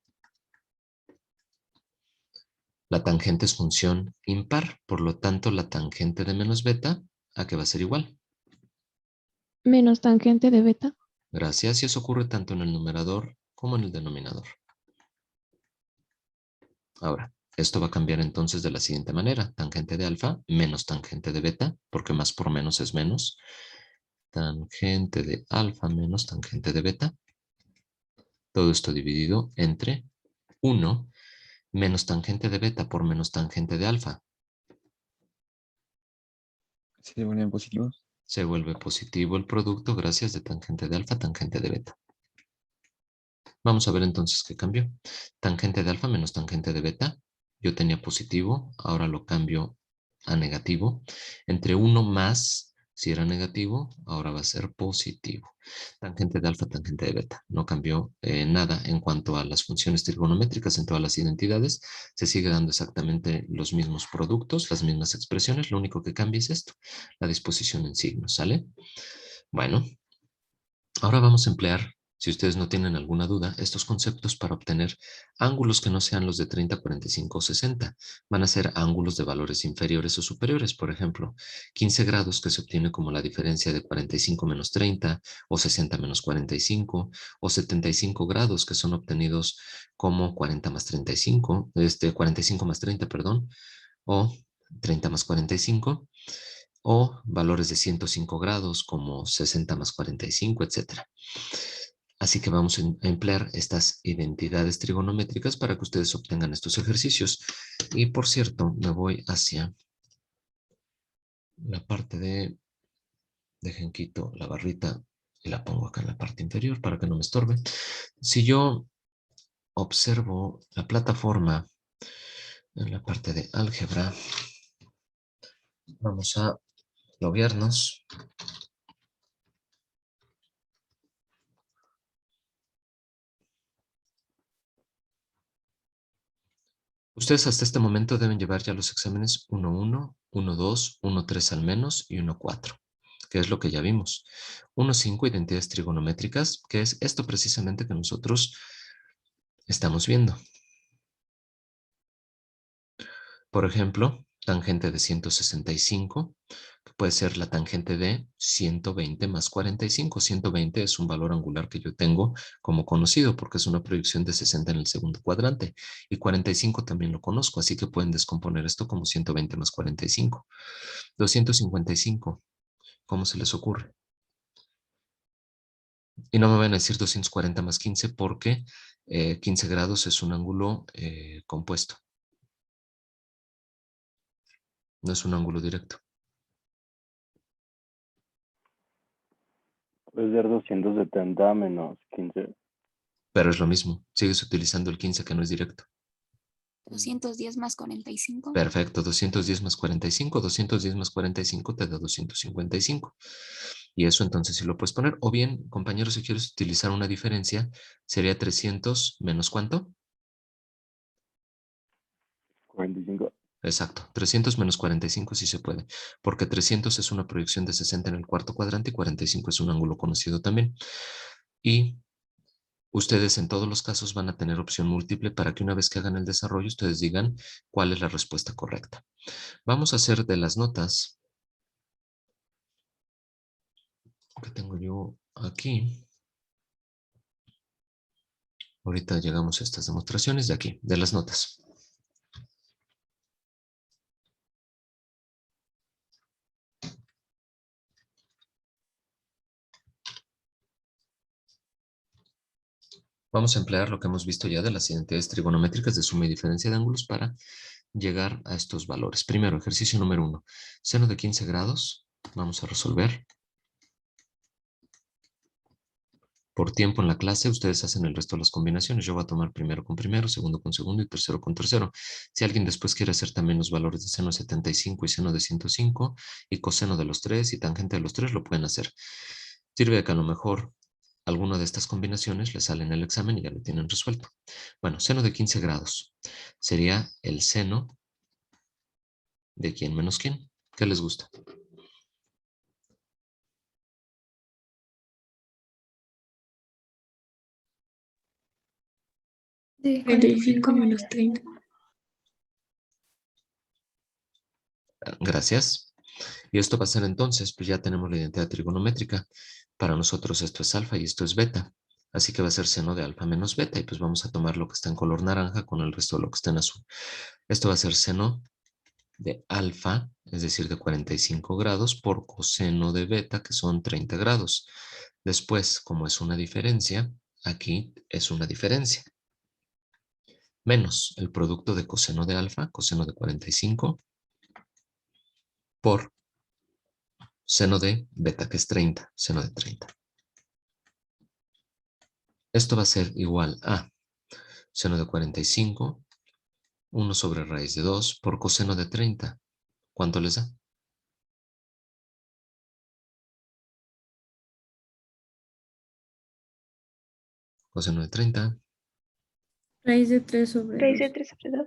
La tangente es función impar, por lo tanto la tangente de menos beta, ¿a qué va a ser igual? Menos tangente de beta. Gracias, y eso ocurre tanto en el numerador como en el denominador. Ahora, esto va a cambiar entonces de la siguiente manera. Tangente de alfa menos tangente de beta, porque más por menos es menos. tangente de alfa menos tangente de beta. Todo esto dividido entre 1 menos tangente de beta por menos tangente de alfa. ¿Se vuelven positivos? Se vuelve positivo el producto gracias de tangente de alfa, tangente de beta. Vamos a ver entonces qué cambió. Tangente de alfa menos tangente de beta. Yo tenía positivo, ahora lo cambio a negativo. Entre 1 más, si era negativo, ahora va a ser positivo. Tangente de alfa, tangente de beta. No cambió nada en cuanto a las funciones trigonométricas en todas las identidades. Se sigue dando exactamente los mismos productos, las mismas expresiones. Lo único que cambia es esto, la disposición en signos, ¿sale? Bueno, ahora vamos a emplear, si ustedes no tienen alguna duda, estos conceptos para obtener ángulos que no sean los de 30, 45 o 60. Van a ser ángulos de valores inferiores o superiores. Por ejemplo, 15 grados que se obtiene como la diferencia de 45 menos 30 o 60 menos 45 o 75 grados que son obtenidos como 40 más 35, 45 más 30, perdón, o 30 más 45 o valores de 105 grados como 60 más 45, etc. Así que vamos a emplear estas identidades trigonométricas para que ustedes obtengan estos ejercicios. Y por cierto, me voy hacia la parte de... Dejen quito la barrita y la pongo acá en la parte inferior para que no me estorbe. Si yo observo la plataforma en la parte de álgebra, vamos a loguearnos. Ustedes hasta este momento deben llevar ya los exámenes 1.1, 1.2, 1.3 al menos y 1.4, que es lo que ya vimos. 1.5, identidades trigonométricas, que es esto precisamente que nosotros estamos viendo. Por ejemplo, tangente de 165, que puede ser la tangente de 120 más 45. 120 es un valor angular que yo tengo como conocido porque es una proyección de 60 en el segundo cuadrante. Y 45 también lo conozco, así que pueden descomponer esto como 120 más 45. 255, ¿cómo se les ocurre? Y no me van a decir 240 más 15 porque 15 grados es un ángulo compuesto. No es un ángulo directo. Puede ser 270 menos 15. Pero es lo mismo. Sigues utilizando el 15 que no es directo. 210 más 45. Perfecto. 210 más 45. 210 más 45 te da 255. Y eso entonces sí lo puedes poner. O bien, compañeros, si quieres utilizar una diferencia, sería 300 menos ¿cuánto? 45. Exacto. 300 menos 45 sí se puede. Porque 300 es una proyección de 60 en el cuarto cuadrante y 45 es un ángulo conocido también. Y ustedes en todos los casos van a tener opción múltiple para que una vez que hagan el desarrollo ustedes digan cuál es la respuesta correcta. Vamos a hacer de las notas que tengo yo aquí. Ahorita llegamos a estas demostraciones de aquí, de las notas. Vamos a emplear lo que hemos visto ya de las identidades trigonométricas de suma y diferencia de ángulos para llegar a estos valores. Primero, ejercicio número 1. Seno de 15 grados. Vamos a resolver. Por tiempo en la clase, ustedes hacen el resto de las combinaciones. Yo voy a tomar primero con primero, segundo con segundo y tercero con tercero. Si alguien después quiere hacer también los valores de seno de 75 y seno de 105 y coseno de los 3 y tangente de los 3, lo pueden hacer. Sirve de que a lo mejor alguna de estas combinaciones les sale en el examen y ya lo tienen resuelto. Bueno, seno de 15 grados sería el seno de quién menos quién. ¿Qué les gusta? De 45 menos 30. Gracias. Y esto va a ser entonces, pues ya tenemos la identidad trigonométrica. Para nosotros esto es alfa y esto es beta. Así que va a ser seno de alfa menos beta. Y pues vamos a tomar lo que está en color naranja con el resto de lo que está en azul. Esto va a ser seno de alfa, es decir, de 45 grados, por coseno de beta, que son 30 grados. Después, como es una diferencia, aquí es una diferencia. Menos el producto de coseno de alfa, coseno de 45, por seno de beta, que es 30, seno de 30. Esto va a ser igual a seno de 45, 1 sobre raíz de 2 por coseno de 30. ¿Cuánto les da? Coseno de 30. Raíz de 3 sobre Raíz de 2. 3 sobre 2.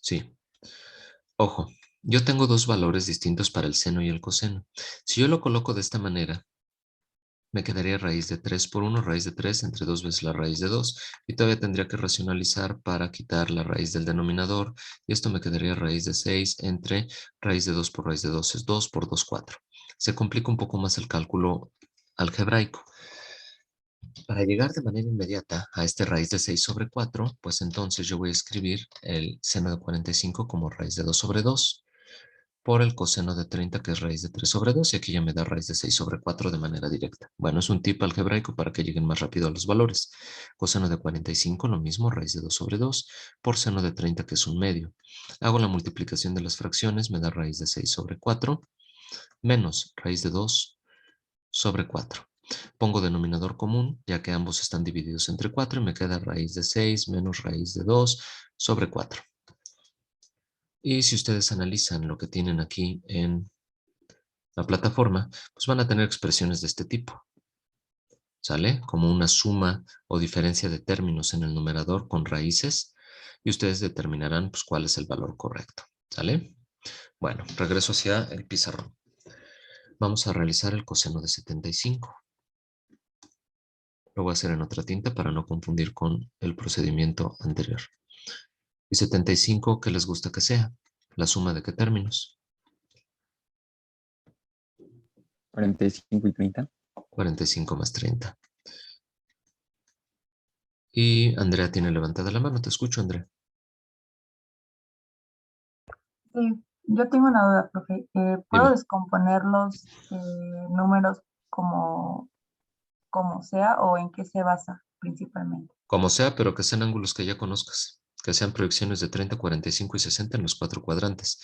Sí. Ojo, yo tengo dos valores distintos para el seno y el coseno. Si yo lo coloco de esta manera, me quedaría raíz de 3 por 1, raíz de 3 entre 2 veces la raíz de 2. Y todavía tendría que racionalizar para quitar la raíz del denominador. Y esto me quedaría raíz de 6 entre raíz de 2 por raíz de 2. Es 2 por 2, 4. Se complica un poco más el cálculo algebraico. Para llegar de manera inmediata a este raíz de 6 sobre 4, pues entonces yo voy a escribir el seno de 45 como raíz de 2 sobre 2 por el coseno de 30, que es raíz de 3 sobre 2, y aquí ya me da raíz de 6 sobre 4 de manera directa. Bueno, es un tip algebraico para que lleguen más rápido a los valores. Coseno de 45, lo mismo, raíz de 2 sobre 2, por seno de 30, que es un medio. Hago la multiplicación de las fracciones, me da raíz de 6 sobre 4, menos raíz de 2 sobre 4. Pongo denominador común, ya que ambos están divididos entre 4, y me queda raíz de 6 menos raíz de 2 sobre 4. Y si ustedes analizan lo que tienen aquí en la plataforma, pues van a tener expresiones de este tipo. ¿Sale? Como una suma o diferencia de términos en el numerador con raíces, y ustedes determinarán pues, cuál es el valor correcto. ¿Sale? Bueno, regreso hacia el pizarrón. Vamos a realizar el coseno de 75. Lo voy a hacer en otra tinta para no confundir con el procedimiento anterior. ¿Y 75 qué les gusta que sea? ¿La suma de qué términos? 45 y 30. 45 más 30. Y Andrea tiene levantada la mano. Te escucho, Andrea. Sí, yo tengo una duda, profe. ¿Puedo Dime. descomponer los números como sea o en qué se basa principalmente? Como sea, pero que sean ángulos que ya conozcas. Que sean proyecciones de 30, 45 y 60 en los 4 cuadrantes.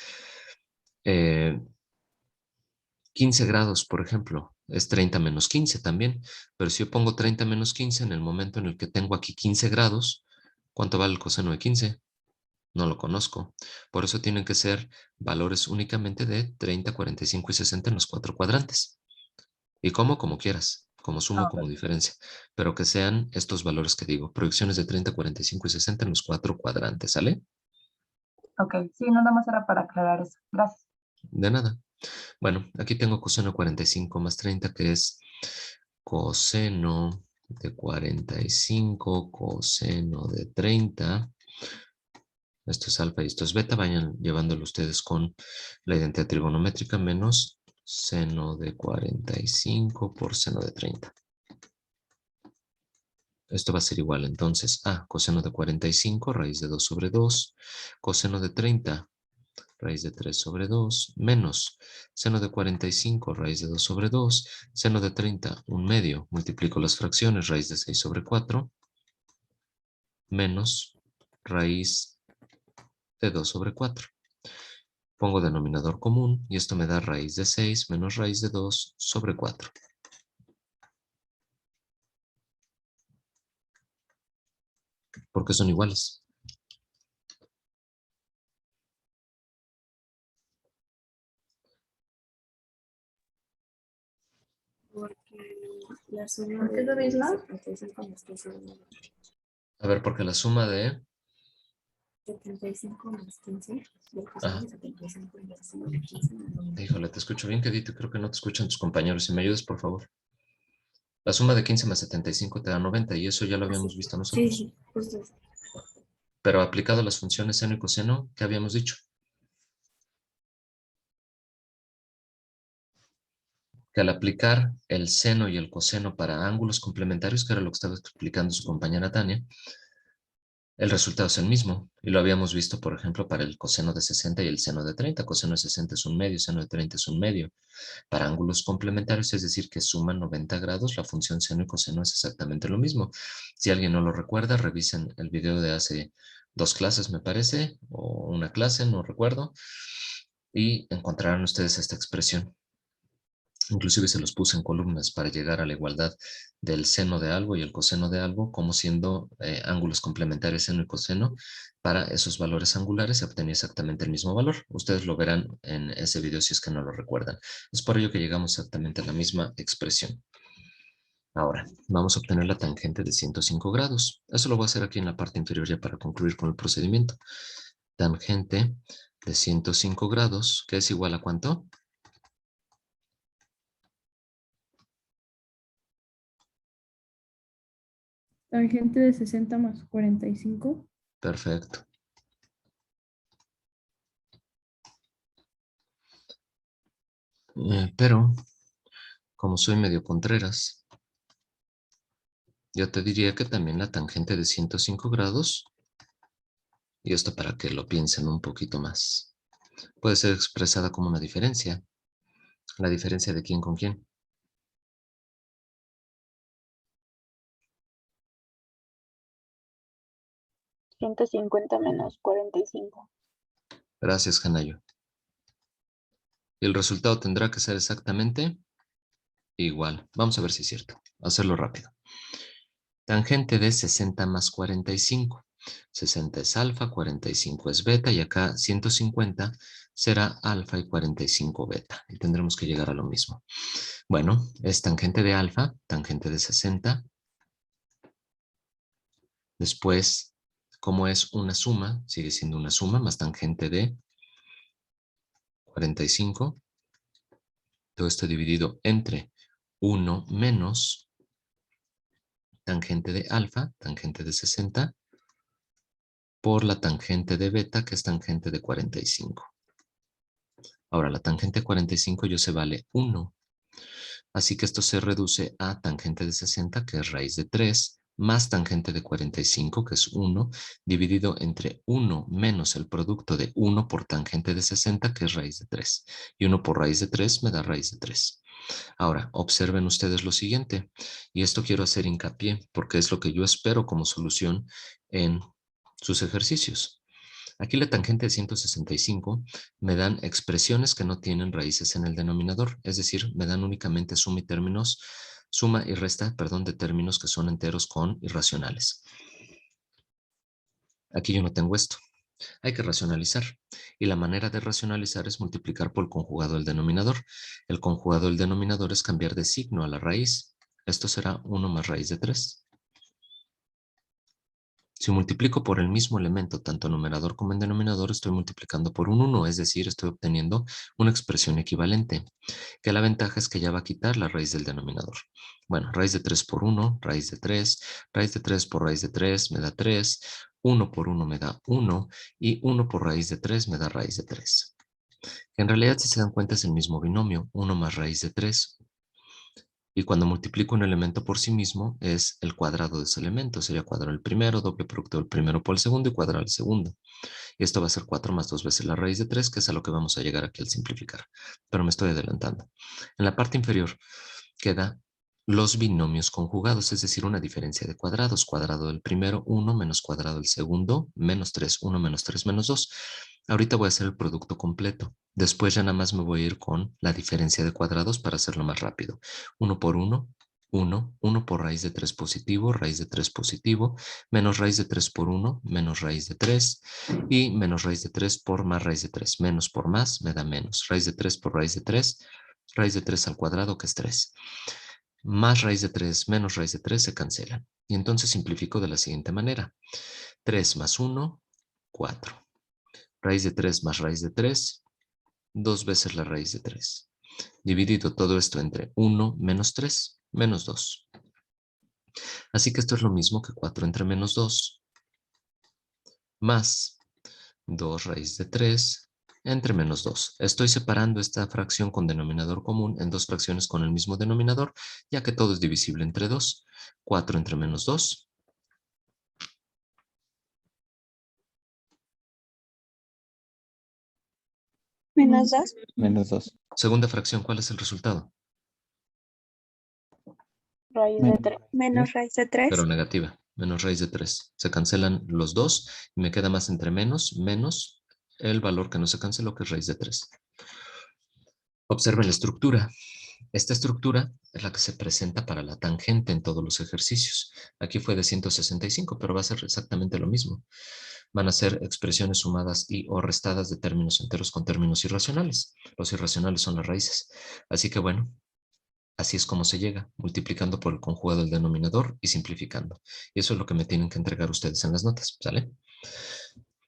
15 grados, por ejemplo, es 30 menos 15 también. Pero si yo pongo 30 menos 15 en el momento en el que tengo aquí 15 grados, ¿cuánto vale el coseno de 15? No lo conozco. Por eso tienen que ser valores únicamente de 30, 45 y 60 en los 4 cuadrantes. ¿Y cómo? Como quieras. Como suma o Ah, como diferencia. Pero que sean estos valores que digo. Proyecciones de 30, 45 y 60 en los 4 cuadrantes. ¿Sale? ok, sí, nada más era para aclarar eso. Gracias. De nada. Bueno, aquí tengo coseno 45 más 30, que es coseno de 45, coseno de 30. Esto es alfa y esto es beta. Vayan llevándolo ustedes con la identidad trigonométrica menos seno de 45 por seno de 30. Esto va a ser igual entonces a coseno de 45, raíz de 2 sobre 2, coseno de 30, raíz de 3 sobre 2, menos seno de 45, raíz de 2 sobre 2, seno de 30, un medio, multiplico las fracciones, raíz de 6 sobre 4, menos raíz de 2 sobre 4. Pongo denominador común y esto me da raíz de 6 menos raíz de 2 sobre 4. Porque son iguales. Porque la suma de lo mismo 75 más 15 A ver, porque la suma de... 75 más 15 del Ah, coseno de 75 y la suma de 15 más híjole, te escucho bien, quedito. Creo que no te escuchan tus compañeros. Si me ayudas, por favor. La suma de 15 más 75 te da 90 y eso ya lo habíamos visto Sí, nosotros. sí, justo. Pero aplicado a las funciones seno y coseno, ¿qué habíamos dicho? Que al aplicar el seno y el coseno para ángulos complementarios, que era lo que estaba explicando su compañera Tania, el resultado es el mismo. Y lo habíamos visto, por ejemplo, para el coseno de 60 y el seno de 30. Coseno de 60 es un medio, seno de 30 es un medio. Para ángulos complementarios, es decir, que suman 90 grados, la función seno y coseno es exactamente lo mismo. Si alguien no lo recuerda, revisen el video de hace 2 clases, me parece, o una clase, no recuerdo, y encontrarán ustedes esta expresión. Inclusive se los puse en columnas para llegar a la igualdad del seno de algo y el coseno de algo, como siendo ángulos complementarios seno y coseno. Para esos valores angulares se obtenía exactamente el mismo valor. Ustedes lo verán en ese video si es que no lo recuerdan. Es por ello que llegamos exactamente a la misma expresión. Ahora, vamos a obtener la tangente de 105 grados. Eso lo voy a hacer aquí en la parte inferior ya para concluir con el procedimiento. Tangente de 105 grados, que es igual a ¿cuánto? Tangente de 60 más 45. Perfecto. Pero, como soy medio contreras, yo te diría que también la tangente de 105 grados, y esto para que lo piensen un poquito más, puede ser expresada como una diferencia. ¿La diferencia de quién con quién? 150 menos 45. Gracias, Janayo. Y el resultado tendrá que ser exactamente igual. Vamos a ver si es cierto. Hacerlo rápido. Tangente de 60 más 45. 60 es alfa, 45 es beta, y acá 150 será alfa y 45 beta. Y tendremos que llegar a lo mismo. Bueno, es tangente de alfa, tangente de 60. Después, como es una suma, sigue siendo una suma, más tangente de 45. Todo esto dividido entre 1 menos tangente de alfa, tangente de 60, por la tangente de beta, que es tangente de 45. Ahora, la tangente de 45 yo se vale 1. Así que esto se reduce a tangente de 60, que es raíz de 3, más tangente de 45, que es 1, dividido entre 1 menos el producto de 1 por tangente de 60, que es raíz de 3. Y 1 por raíz de 3 me da raíz de 3. Ahora, observen ustedes lo siguiente, y esto quiero hacer hincapié porque es lo que yo espero como solución en sus ejercicios. Aquí la tangente de 165 me dan expresiones que no tienen raíces en el denominador, es decir, me dan únicamente suma y resta, de términos que son enteros con irracionales. Aquí yo no tengo esto. Hay que racionalizar. Y la manera de racionalizar es multiplicar por el conjugado del denominador. El conjugado del denominador es cambiar de signo a la raíz. Esto será 1 más raíz de 3. Si multiplico por el mismo elemento, tanto en numerador como en denominador, estoy multiplicando por un 1, es decir, estoy obteniendo una expresión equivalente, que la ventaja es que ya va a quitar la raíz del denominador. Bueno, raíz de 3 por 1, raíz de 3 por raíz de 3 me da 3, 1 por 1 me da 1, y 1 por raíz de 3 me da raíz de 3. Que en realidad, si se dan cuenta, es el mismo binomio, 1 más raíz de 3. Y cuando multiplico un elemento por sí mismo, es el cuadrado de ese elemento. Sería cuadrado el primero, doble producto del primero por el segundo y cuadrado el segundo. Y esto va a ser 4 más 2 veces la raíz de 3, que es a lo que vamos a llegar aquí al simplificar. Pero me estoy adelantando. En la parte inferior queda los binomios conjugados, es decir, una diferencia de cuadrados. Cuadrado del primero, 1, menos cuadrado del segundo, menos 3, 1 menos 3 menos 2. Ahorita voy a hacer el producto completo. Después ya nada más me voy a ir con la diferencia de cuadrados para hacerlo más rápido. 1 por 1, 1. 1 por raíz de 3 positivo, raíz de 3 positivo, menos raíz de 3 por 1, menos raíz de 3, y menos raíz de 3 por más raíz de 3. Menos por más me da menos. Raíz de 3 por raíz de 3 al cuadrado, que es 3. Más raíz de 3 menos raíz de 3 se cancelan. Y entonces simplifico de la siguiente manera. 3 más 1, 4. Raíz de 3 más raíz de 3, 2 veces la raíz de 3. Dividido todo esto entre 1 menos 3, menos 2. Así que esto es lo mismo que 4 entre menos 2, más 2 raíz de 3 entre menos 2. Estoy separando esta fracción con denominador común en dos fracciones con el mismo denominador, ya que todo es divisible entre 2. 4 entre menos 2. Menos 2. Menos 2. Segunda fracción, ¿cuál es el resultado? Raíz de 3. Menos raíz de 3. Pero negativa, menos raíz de 3. Se cancelan los dos y me queda más entre menos, menos el valor que no se canceló, que es raíz de 3. Observen la estructura. Esta estructura es la que se presenta para la tangente en todos los ejercicios. Aquí fue de 165, pero va a ser exactamente lo mismo. Van a ser expresiones sumadas y o restadas de términos enteros con términos irracionales. Los irracionales son las raíces. Así que bueno, así es como se llega, multiplicando por el conjugado del denominador y simplificando. Y eso es lo que me tienen que entregar ustedes en las notas, ¿sale?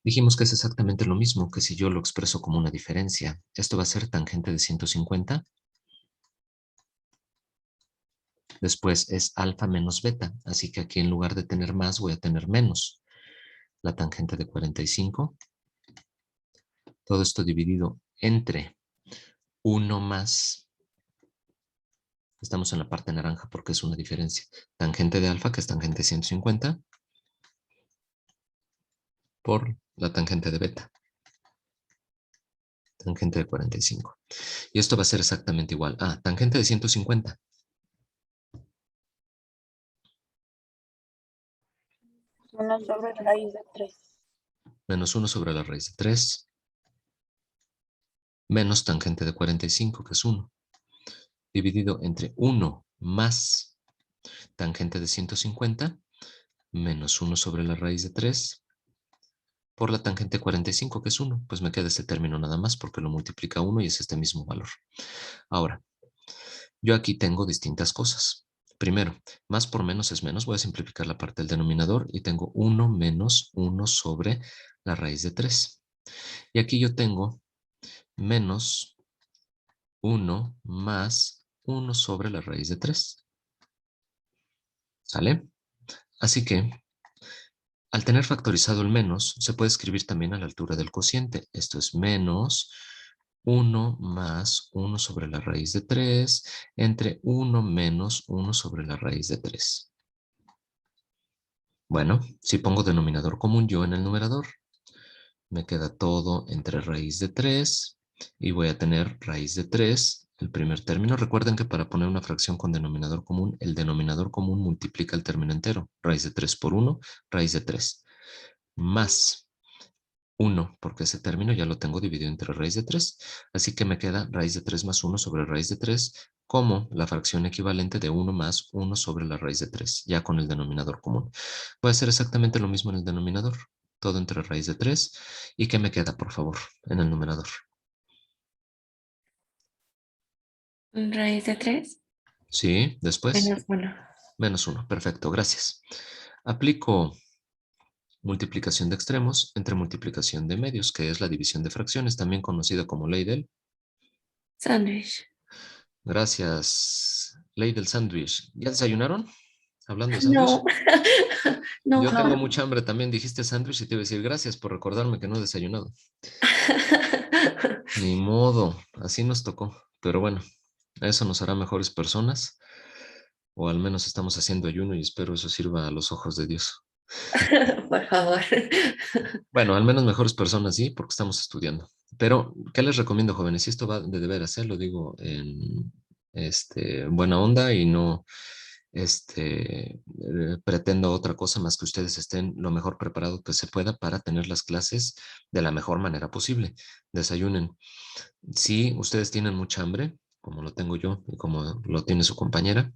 Dijimos que es exactamente lo mismo que si yo lo expreso como una diferencia. Esto va a ser tangente de 150. Después es alfa menos beta, así que aquí en lugar de tener más voy a tener menos. La tangente de 45. Todo esto dividido entre 1 más. Estamos en la parte naranja porque es una diferencia. Tangente de alfa, que es tangente de 150, por la tangente de beta. Tangente de 45. Y esto va a ser exactamente igual. Tangente de 150. Menos sobre raíz de 3. Menos 1 sobre la raíz de 3. Menos tangente de 45, que es 1. Dividido entre 1 más tangente de 150, menos 1 sobre la raíz de 3, por la tangente de 45, que es 1. Pues me queda este término nada más porque lo multiplica 1 y es este mismo valor. Ahora, yo aquí tengo distintas cosas. Primero, más por menos es menos. Voy a simplificar la parte del denominador y tengo 1 menos 1 sobre la raíz de 3. Y aquí yo tengo menos 1 más 1 sobre la raíz de 3. ¿Sale? Así que, al tener factorizado el menos, se puede escribir también a la altura del cociente. Esto es menos 1 más 1 sobre la raíz de 3 entre 1 menos 1 sobre la raíz de 3. Bueno, si pongo denominador común yo en el numerador, me queda todo entre raíz de 3 y voy a tener raíz de 3, el primer término. Recuerden que para poner una fracción con denominador común, el denominador común multiplica el término entero. Raíz de 3 por 1, raíz de 3. Más 1, porque ese término ya lo tengo dividido entre raíz de 3. Así que me queda raíz de 3 más 1 sobre raíz de 3 como la fracción equivalente de 1 más 1 sobre la raíz de 3, ya con el denominador común. Voy a hacer exactamente lo mismo en el denominador. Todo entre raíz de 3. ¿Y qué me queda, por favor, en el numerador? Raíz de 3. Sí, después. Menos 1. Menos 1. Perfecto, gracias. Aplico multiplicación de extremos entre multiplicación de medios, que es la división de fracciones, también conocida como ley del Sándwich. Gracias. Ley del sándwich. ¿Ya desayunaron? Hablando de No. sándwich. No. Yo tengo mucha hambre también. Dijiste sándwich y te iba a decir gracias por recordarme que no he desayunado. Ni modo. Así nos tocó. Pero bueno, eso nos hará mejores personas. O al menos estamos haciendo ayuno y espero eso sirva a los ojos de Dios. Por favor. Bueno, al menos mejores personas, sí, porque estamos estudiando. Pero, ¿qué les recomiendo, jóvenes? Si esto va de veras, lo digo en buena onda y no pretendo otra cosa más que ustedes estén lo mejor preparados que se pueda para tener las clases de la mejor manera posible. Desayunen. Si ustedes tienen mucha hambre, como lo tengo yo y como lo tiene su compañera,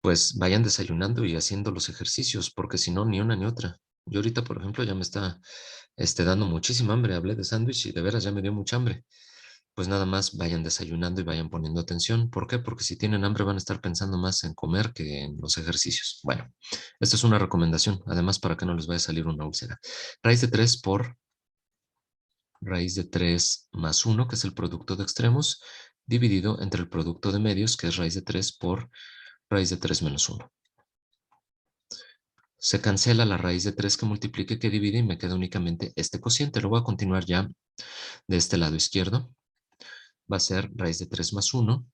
pues vayan desayunando y haciendo los ejercicios, porque si no, ni una ni otra. Yo ahorita, por ejemplo, ya me está dando muchísima hambre. Hablé de sándwich y de veras ya me dio mucha hambre. Pues nada más vayan desayunando y vayan poniendo atención. ¿Por qué? Porque si tienen hambre van a estar pensando más en comer que en los ejercicios. Bueno, esta es una recomendación, además para que no les vaya a salir una úlcera. Raíz de 3 por raíz de 3 más 1, que es el producto de extremos, dividido entre el producto de medios, que es raíz de 3 por raíz de 3 menos 1. Se cancela la raíz de 3 que multiplique, que divide y me queda únicamente este cociente. Lo voy a continuar ya de este lado izquierdo. Va a ser raíz de 3 más 1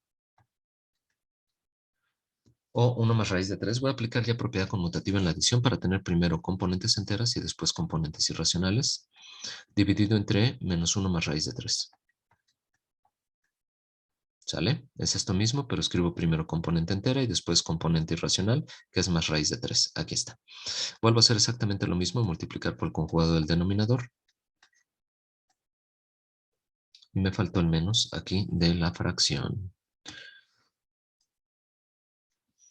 o 1 más raíz de 3. Voy a aplicar ya propiedad conmutativa en la adición para tener primero componentes enteras y después componentes irracionales, dividido entre menos 1 más raíz de 3. ¿Sale? Es esto mismo, pero escribo primero componente entera y después componente irracional, que es más raíz de 3. Aquí está. Vuelvo a hacer exactamente lo mismo, multiplicar por el conjugado del denominador. Y me faltó el menos aquí de la fracción.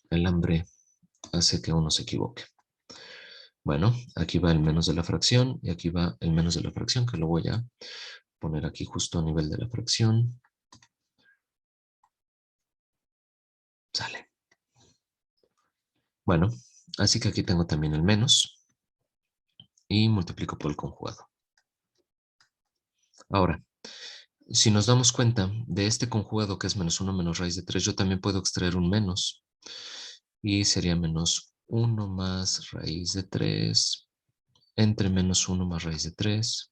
El hambre hace que uno se equivoque. Bueno, aquí va el menos de la fracción y aquí va el menos de la fracción, que lo voy a poner aquí justo a nivel de la fracción. Sale. Bueno, así que aquí tengo también el menos y multiplico por el conjugado. Ahora, si nos damos cuenta de este conjugado que es menos 1 menos raíz de 3, yo también puedo extraer un menos. Y sería menos 1 más raíz de 3 entre menos 1 más raíz de 3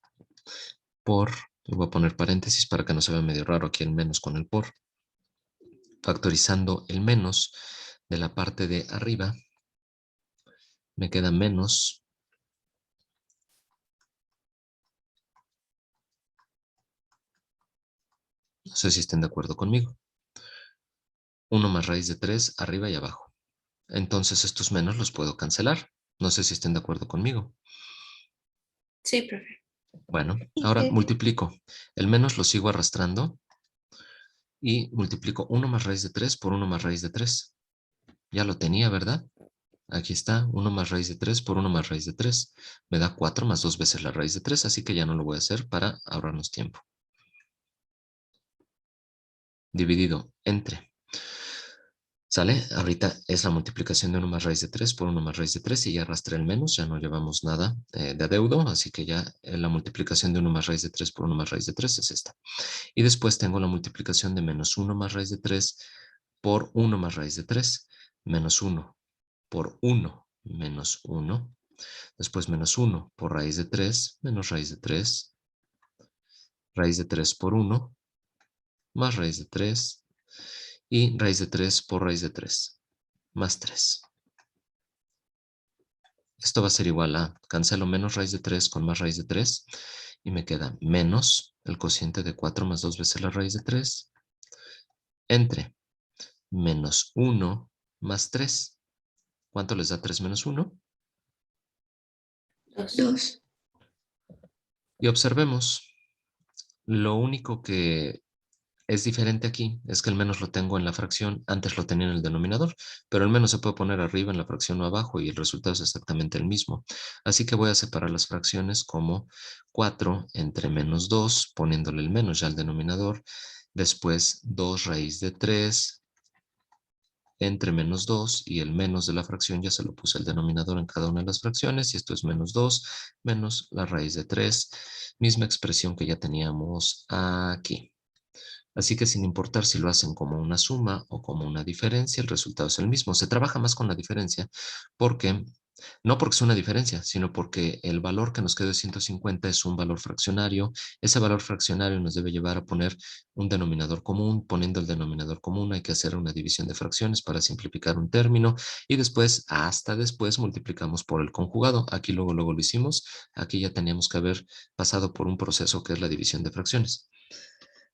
por, le voy a poner paréntesis para que no se vea medio raro aquí el menos con el por, factorizando el menos de la parte de arriba, me queda menos no sé si estén de acuerdo conmigo. 1 más raíz de 3 arriba y abajo. Entonces estos menos los puedo cancelar. No sé si estén de acuerdo conmigo. Sí, profe. Bueno, ahora Sí. multiplico. El menos lo sigo arrastrando y multiplico 1 más raíz de 3 por 1 más raíz de 3. Ya lo tenía, ¿verdad? Aquí está, 1 más raíz de 3 por 1 más raíz de 3. Me da 4 más 2 veces la raíz de 3, así que ya no lo voy a hacer para ahorrarnos tiempo. Dividido entre. ¿Sale? Ahorita es la multiplicación de 1 más raíz de 3 por 1 más raíz de 3 y ya arrastré el menos, ya no llevamos nada de adeudo, así que ya la multiplicación de 1 más raíz de 3 por 1 más raíz de 3 es esta. Y después tengo la multiplicación de menos 1 más raíz de 3 por 1 más raíz de 3, menos 1 por 1 menos 1, después menos 1 por raíz de 3 menos raíz de 3, raíz de 3 por 1, más raíz de 3, y raíz de 3 por raíz de 3, más 3. Esto va a ser igual a, cancelo menos raíz de 3 con más raíz de 3, y me queda menos el cociente de 4 más 2 veces la raíz de 3, entre menos 1 más 3. ¿Cuánto les da 3 menos 1? 2. Y observemos, lo único que es diferente aquí es que el menos lo tengo en la fracción, antes lo tenía en el denominador, pero el menos se puede poner arriba en la fracción o abajo y el resultado es exactamente el mismo. Así que voy a separar las fracciones como 4 entre menos 2, poniéndole el menos ya al denominador, después 2 raíz de 3 entre menos 2 y el menos de la fracción ya se lo puse al denominador en cada una de las fracciones y esto es menos 2 menos la raíz de 3, misma expresión que ya teníamos aquí. Así que sin importar si lo hacen como una suma o como una diferencia, el resultado es el mismo. Se trabaja más con la diferencia porque, no porque sea una diferencia, sino porque el valor que nos quedó de 150 es un valor fraccionario. Ese valor fraccionario nos debe llevar a poner un denominador común. Poniendo el denominador común hay que hacer una división de fracciones para simplificar un término y después, hasta después, multiplicamos por el conjugado. Aquí luego lo hicimos. Aquí ya teníamos que haber pasado por un proceso que es la división de fracciones.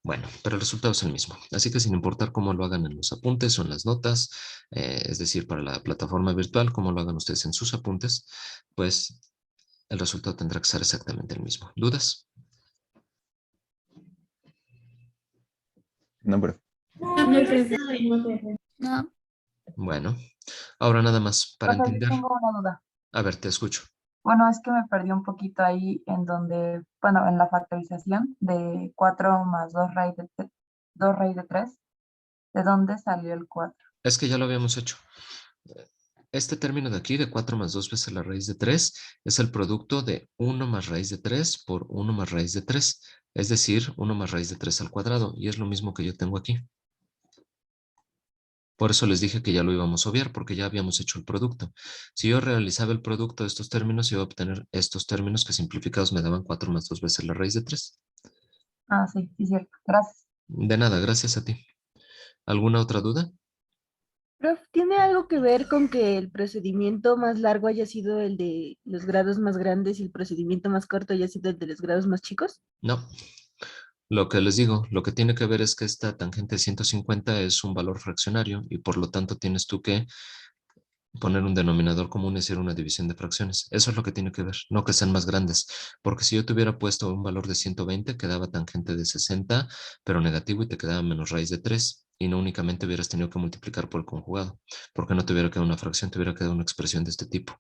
Bueno, pero el resultado es el mismo. Así que sin importar cómo lo hagan en los apuntes o en las notas, es decir, para la plataforma virtual, cómo lo hagan ustedes en sus apuntes, pues el resultado tendrá que ser exactamente el mismo. ¿Dudas? No, profe. No, Bueno, ahora nada más para Profe, yo entender. tengo una duda. A ver, te escucho. Bueno, es que me perdí un poquito ahí en donde, bueno, en la factorización de 4 más 2 raíz de 3. ¿De dónde salió el 4? Es que ya lo habíamos hecho. Este término de aquí, de 4 más 2 veces la raíz de 3, es el producto de 1 más raíz de 3 por 1 más raíz de 3. Es decir, 1 más raíz de 3 al cuadrado. Y es lo mismo que yo tengo aquí. Por eso les dije que ya lo íbamos a obviar, porque ya habíamos hecho el producto. Si yo realizaba el producto de estos términos, iba a obtener estos términos que simplificados me daban 4 más 2 veces la raíz de 3. Ah, sí, sí, cierto. Gracias. De nada, gracias a ti. ¿Alguna otra duda? Prof, ¿tiene algo que ver con que el procedimiento más largo haya sido el de los grados más grandes y el procedimiento más corto haya sido el de los grados más chicos? No. Lo que les digo, lo que tiene que ver es que esta tangente de 150 es un valor fraccionario y por lo tanto tienes tú que poner un denominador común y hacer una división de fracciones. Eso es lo que tiene que ver, no que sean más grandes. Porque si yo te hubiera puesto un valor de 120, quedaba tangente de 60, pero negativo y te quedaba menos raíz de 3. Y no únicamente hubieras tenido que multiplicar por el conjugado, porque no te hubiera quedado una fracción, te hubiera quedado una expresión de este tipo.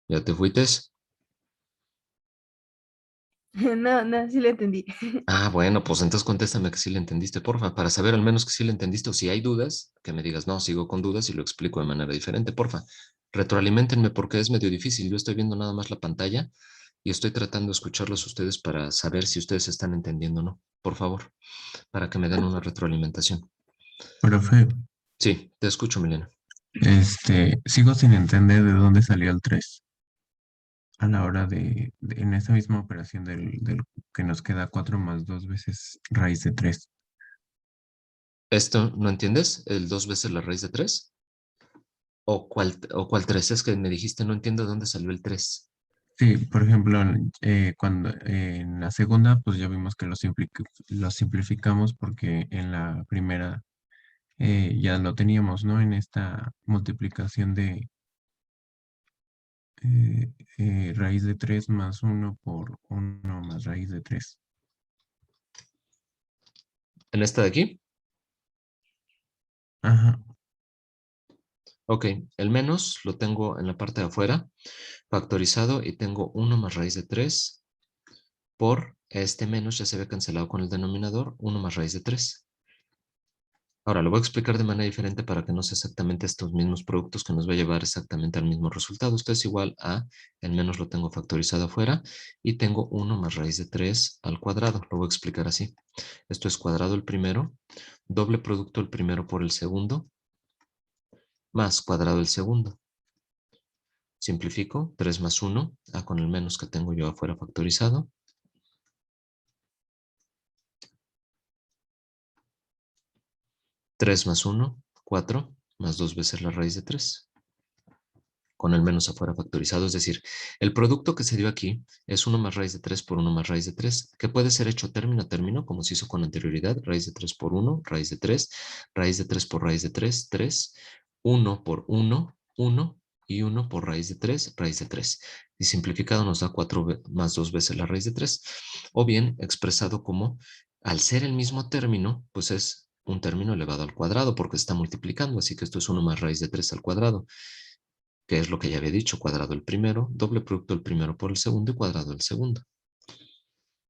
¿Ya te fuiste? No, no, sí lo entendí. Ah, bueno, pues entonces contéstame que sí le entendiste, porfa, para saber al menos que sí le entendiste o si hay dudas, que me digas, no, sigo con dudas y lo explico de manera diferente, porfa. Retroaliméntenme porque es medio difícil. Yo estoy viendo nada más la pantalla y estoy tratando de escucharlos a ustedes para saber si ustedes están entendiendo o no. Por favor, para que me den una retroalimentación. Profe, Sí, te escucho, Milena. sigo sin entender de dónde salió el 3 a la hora en esa misma operación del que nos queda 4 más 2 veces raíz de 3. ¿Esto no entiendes? ¿El 2 veces la raíz de 3? ¿O cuál 3? Es que me dijiste, no entiendo de dónde salió el 3. Sí, por ejemplo, cuando en la segunda, pues ya vimos que lo simplificamos porque en la primera ya lo teníamos, ¿no? En esta multiplicación de raíz de 3 más 1 por 1 más raíz de 3. ¿En esta de aquí? Ajá. Ok, el menos lo tengo en la parte de afuera, factorizado, y tengo 1 más raíz de 3 por este menos, ya se ve cancelado con el denominador, 1 más raíz de 3. Ahora lo voy a explicar de manera diferente para que no sea exactamente estos mismos productos que nos va a llevar exactamente al mismo resultado. Esto es igual a, el menos lo tengo factorizado afuera, y tengo 1 más raíz de 3 al cuadrado. Lo voy a explicar así. Esto es cuadrado el primero, doble producto el primero por el segundo, más cuadrado el segundo. Simplifico, 3 más 1, con el menos que tengo yo afuera factorizado. Tres más 1, 4, más 2 veces la raíz de 3. Con el menos afuera factorizado, es decir, el producto que se dio aquí es 1 más raíz de 3 por 1 más raíz de 3, que puede ser hecho término a término, como se hizo con anterioridad, raíz de 3 por 1, raíz de 3, raíz de 3 por raíz de 3, 3, 1 por 1, 1, y 1 por raíz de 3, raíz de 3. Y simplificado nos da 4 más 2 veces la raíz de 3. O bien expresado como, al ser el mismo término, pues es un término elevado al cuadrado, porque está multiplicando, así que esto es 1 más raíz de 3 al cuadrado, que es lo que ya había dicho, cuadrado el primero, doble producto el primero por el segundo y cuadrado el segundo.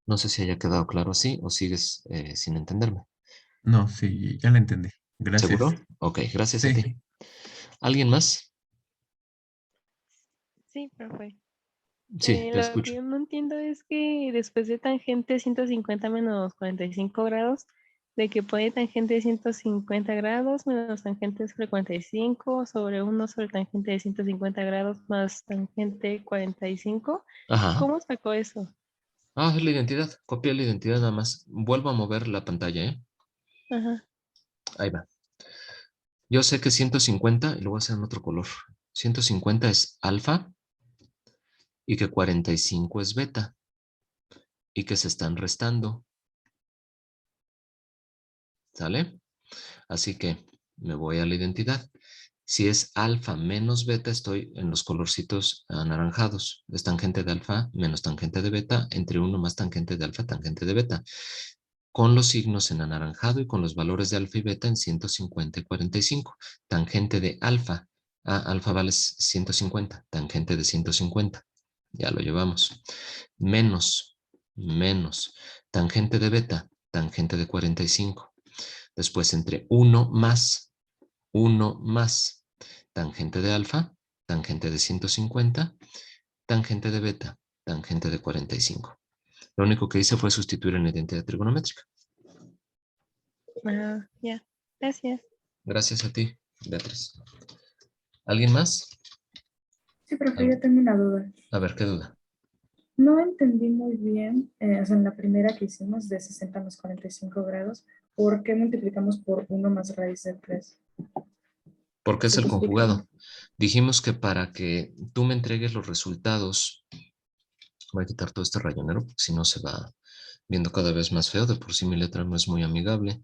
No sé si haya quedado claro así o sigues sin entenderme. No, sí, ya la entendí. ¿Seguro? Gracias. Ok, gracias a Sí. ti. ¿Alguien más? Sí, profe. Sí, te Lo que escucho. yo no entiendo es que después de tangente 150 menos 45 grados, de que pone tangente de 150 grados menos tangente sobre 45 sobre 1 sobre tangente de 150 grados más tangente 45. Ajá. ¿Cómo sacó eso? Ah, es la identidad. Copia la identidad nada más. Vuelvo a mover la pantalla, ¿eh? Ajá. Ahí va. Yo sé que 150, y lo voy a hacer en otro color. 150 es alfa y que 45 es beta y que se están restando. ¿Sale? Así que me voy a la identidad. Si es alfa menos beta, estoy en los colorcitos anaranjados. Es tangente de alfa menos tangente de beta, entre 1 más tangente de alfa, tangente de beta. Con los signos en anaranjado y con los valores de alfa y beta en 150 y 45. Tangente de alfa. Alfa vale 150. Tangente de 150. Ya lo llevamos. Menos. Tangente de beta. Tangente de 45. Después entre 1 más tangente de alfa, tangente de 150, tangente de beta, tangente de 45. Lo único que hice fue sustituir en la identidad trigonométrica. Ah, ya. Gracias. Gracias a ti, Beatriz. ¿Alguien más? Sí, profe, yo tengo una duda. A ver, ¿qué duda? No entendí muy bien, o sea, en la primera que hicimos de 60 más 45 grados, ¿por qué multiplicamos por 1 más raíz de 3? Porque es el Específicamente. conjugado. Dijimos que para que tú me entregues los resultados, voy a quitar todo este rayonero porque si no se va viendo cada vez más feo. De por sí mi letra no es muy amigable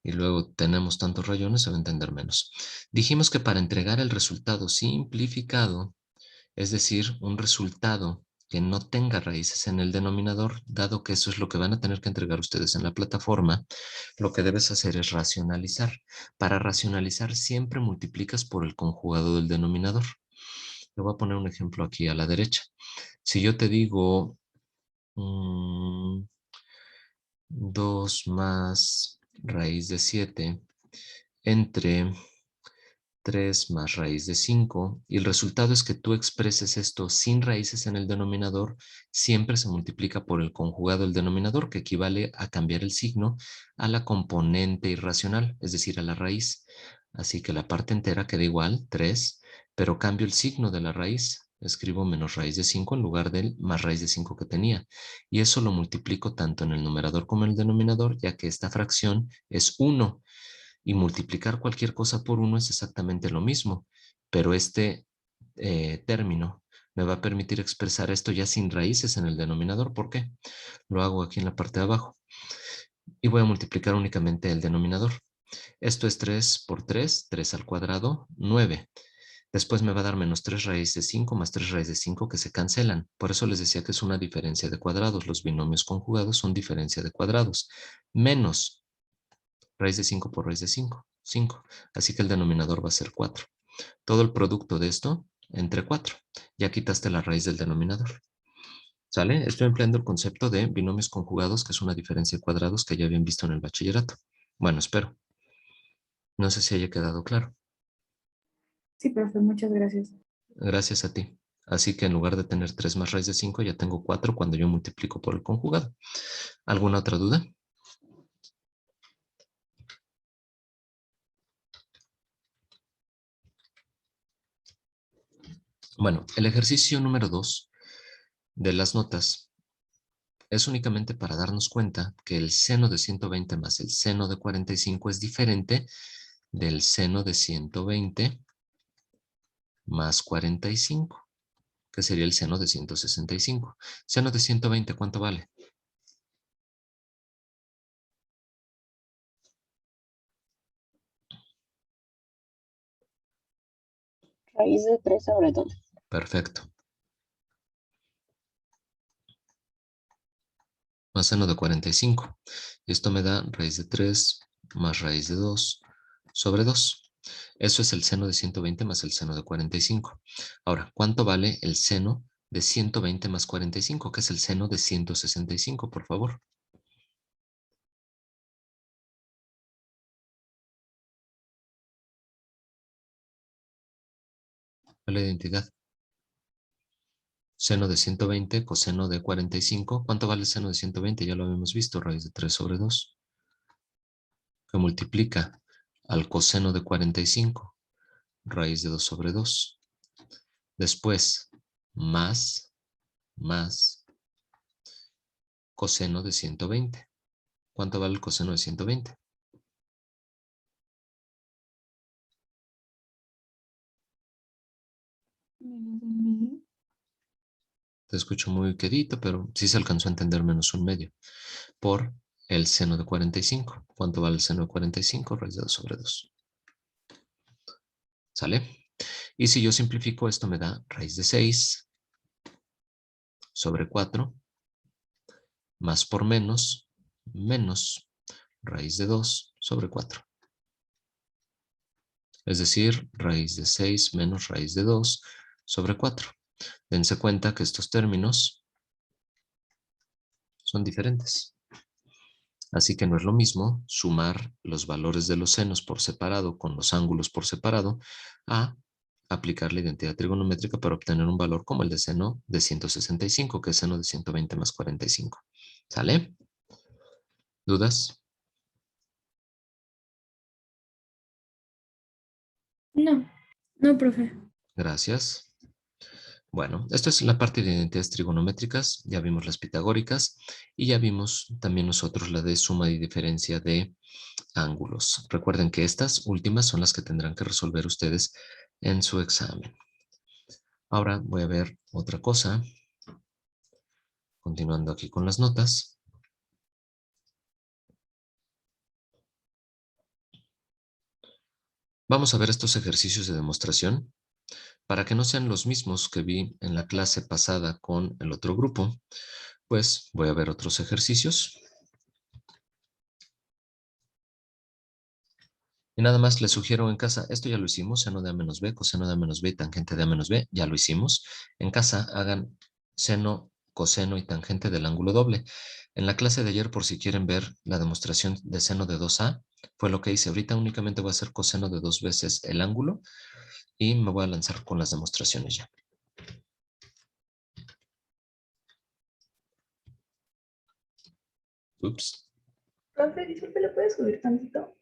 y luego tenemos tantos rayones, se va a entender menos. Dijimos que para entregar el resultado simplificado, es decir, un resultado que no tenga raíces en el denominador, dado que eso es lo que van a tener que entregar ustedes en la plataforma, lo que debes hacer es racionalizar. Para racionalizar siempre multiplicas por el conjugado del denominador. Le voy a poner un ejemplo aquí a la derecha. Si yo te digo 2 más raíz de 7 entre 3 más raíz de 5, y el resultado es que tú expreses esto sin raíces en el denominador, siempre se multiplica por el conjugado del denominador, que equivale a cambiar el signo a la componente irracional, es decir, a la raíz. Así que la parte entera queda igual, 3, pero cambio el signo de la raíz. Escribo menos raíz de 5 en lugar del más raíz de 5 que tenía. Y eso lo multiplico tanto en el numerador como en el denominador, ya que esta fracción es 1. Y multiplicar cualquier cosa por 1 es exactamente lo mismo, pero este término me va a permitir expresar esto ya sin raíces en el denominador. ¿Por qué? Lo hago aquí en la parte de abajo y voy a multiplicar únicamente el denominador. Esto es 3 por 3, 3 al cuadrado, 9. Después me va a dar menos 3 raíz de 5 más 3 raíz de 5 que se cancelan. Por eso les decía que es una diferencia de cuadrados. Los binomios conjugados son diferencia de cuadrados. Menos raíz de 5 por raíz de 5, 5. Así que el denominador va a ser 4. Todo el producto de esto entre 4. Ya quitaste la raíz del denominador. ¿Sale? Estoy empleando el concepto de binomios conjugados, que es una diferencia de cuadrados que ya habían visto en el bachillerato. Bueno, espero. No sé si haya quedado claro. Sí, profe, muchas gracias. Gracias a ti. Así que en lugar de tener 3 más raíz de 5, ya tengo 4 cuando yo multiplico por el conjugado. ¿Alguna otra duda? Bueno, el ejercicio número 2 de las notas es únicamente para darnos cuenta que el seno de 120 más el seno de 45 es diferente del seno de 120 más 45, que sería el seno de 165. Seno de 120, ¿cuánto vale? Raíz de 3 sobre 2. Perfecto. Más seno de 45. Esto me da raíz de 3 más raíz de 2 sobre 2. Eso es el seno de 120 más el seno de 45. Ahora, ¿cuánto vale el seno de 120 más 45? Que es el seno de 165, por favor. La identidad. Seno de 120, coseno de 45. ¿Cuánto vale el seno de 120? Ya lo habíamos visto, raíz de 3 sobre 2. Que multiplica al coseno de 45, raíz de 2 sobre 2. Después, más coseno de 120. ¿Cuánto vale el coseno de 120? Te escucho muy quedito, pero sí se alcanzó a entender menos un medio. Por el seno de 45. ¿Cuánto vale el seno de 45? Raíz de 2 sobre 2. ¿Sale? Y si yo simplifico esto me da raíz de 6 sobre 4 más por menos raíz de 2 sobre 4. Es decir, raíz de 6 menos raíz de 2 sobre 4. Dense cuenta que estos términos son diferentes. Así que no es lo mismo sumar los valores de los senos por separado con los ángulos por separado a aplicar la identidad trigonométrica para obtener un valor como el de seno de 165, que es seno de 120 más 45. ¿Sale? ¿Dudas? No, no, profe. Gracias. Bueno, esto es la parte de identidades trigonométricas. Ya vimos las pitagóricas y ya vimos también nosotros la de suma y diferencia de ángulos. Recuerden que estas últimas son las que tendrán que resolver ustedes en su examen. Ahora voy a ver otra cosa. Continuando aquí con las notas. Vamos a ver estos ejercicios de demostración. Para que no sean los mismos que vi en la clase pasada con el otro grupo, pues voy a ver otros ejercicios. Y nada más les sugiero en casa, esto ya lo hicimos, seno de A menos B, coseno de A menos B y tangente de A menos B, ya lo hicimos. En casa hagan seno, coseno y tangente del ángulo doble. En la clase de ayer, por si quieren ver la demostración de seno de 2A, fue lo que hice. Ahorita únicamente voy a hacer coseno de 2 veces el ángulo y me voy a lanzar con las demostraciones ya. Ups. Profe, disculpe, ¿le puedes subir tantito?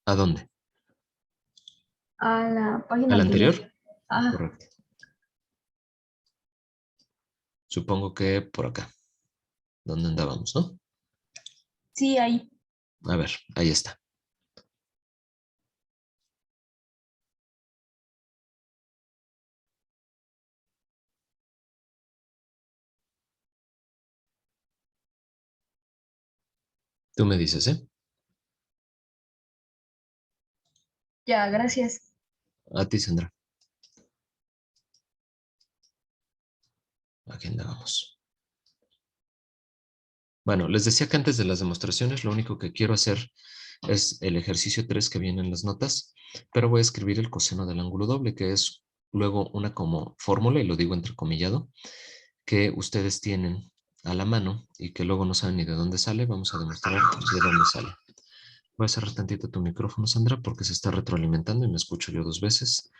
¿A dónde? A la página ¿Al anterior? Ah, Correcto. Supongo que por acá. ¿Dónde andábamos, no? sí, ahí. A ver, ahí está. Tú me dices, ¿eh? Ya, gracias. A ti, Sandra. Aquí andábamos. Bueno, les decía que antes de las demostraciones lo único que quiero hacer es el ejercicio 3 que viene en las notas, pero voy a escribir el coseno del ángulo doble, que es luego una como fórmula, y lo digo entrecomillado, que ustedes tienen a la mano y que luego no saben ni de dónde sale. Vamos a demostrar de dónde sale. Voy a cerrar tantito tu micrófono, Sandra, porque se está retroalimentando y me escucho yo 2 veces.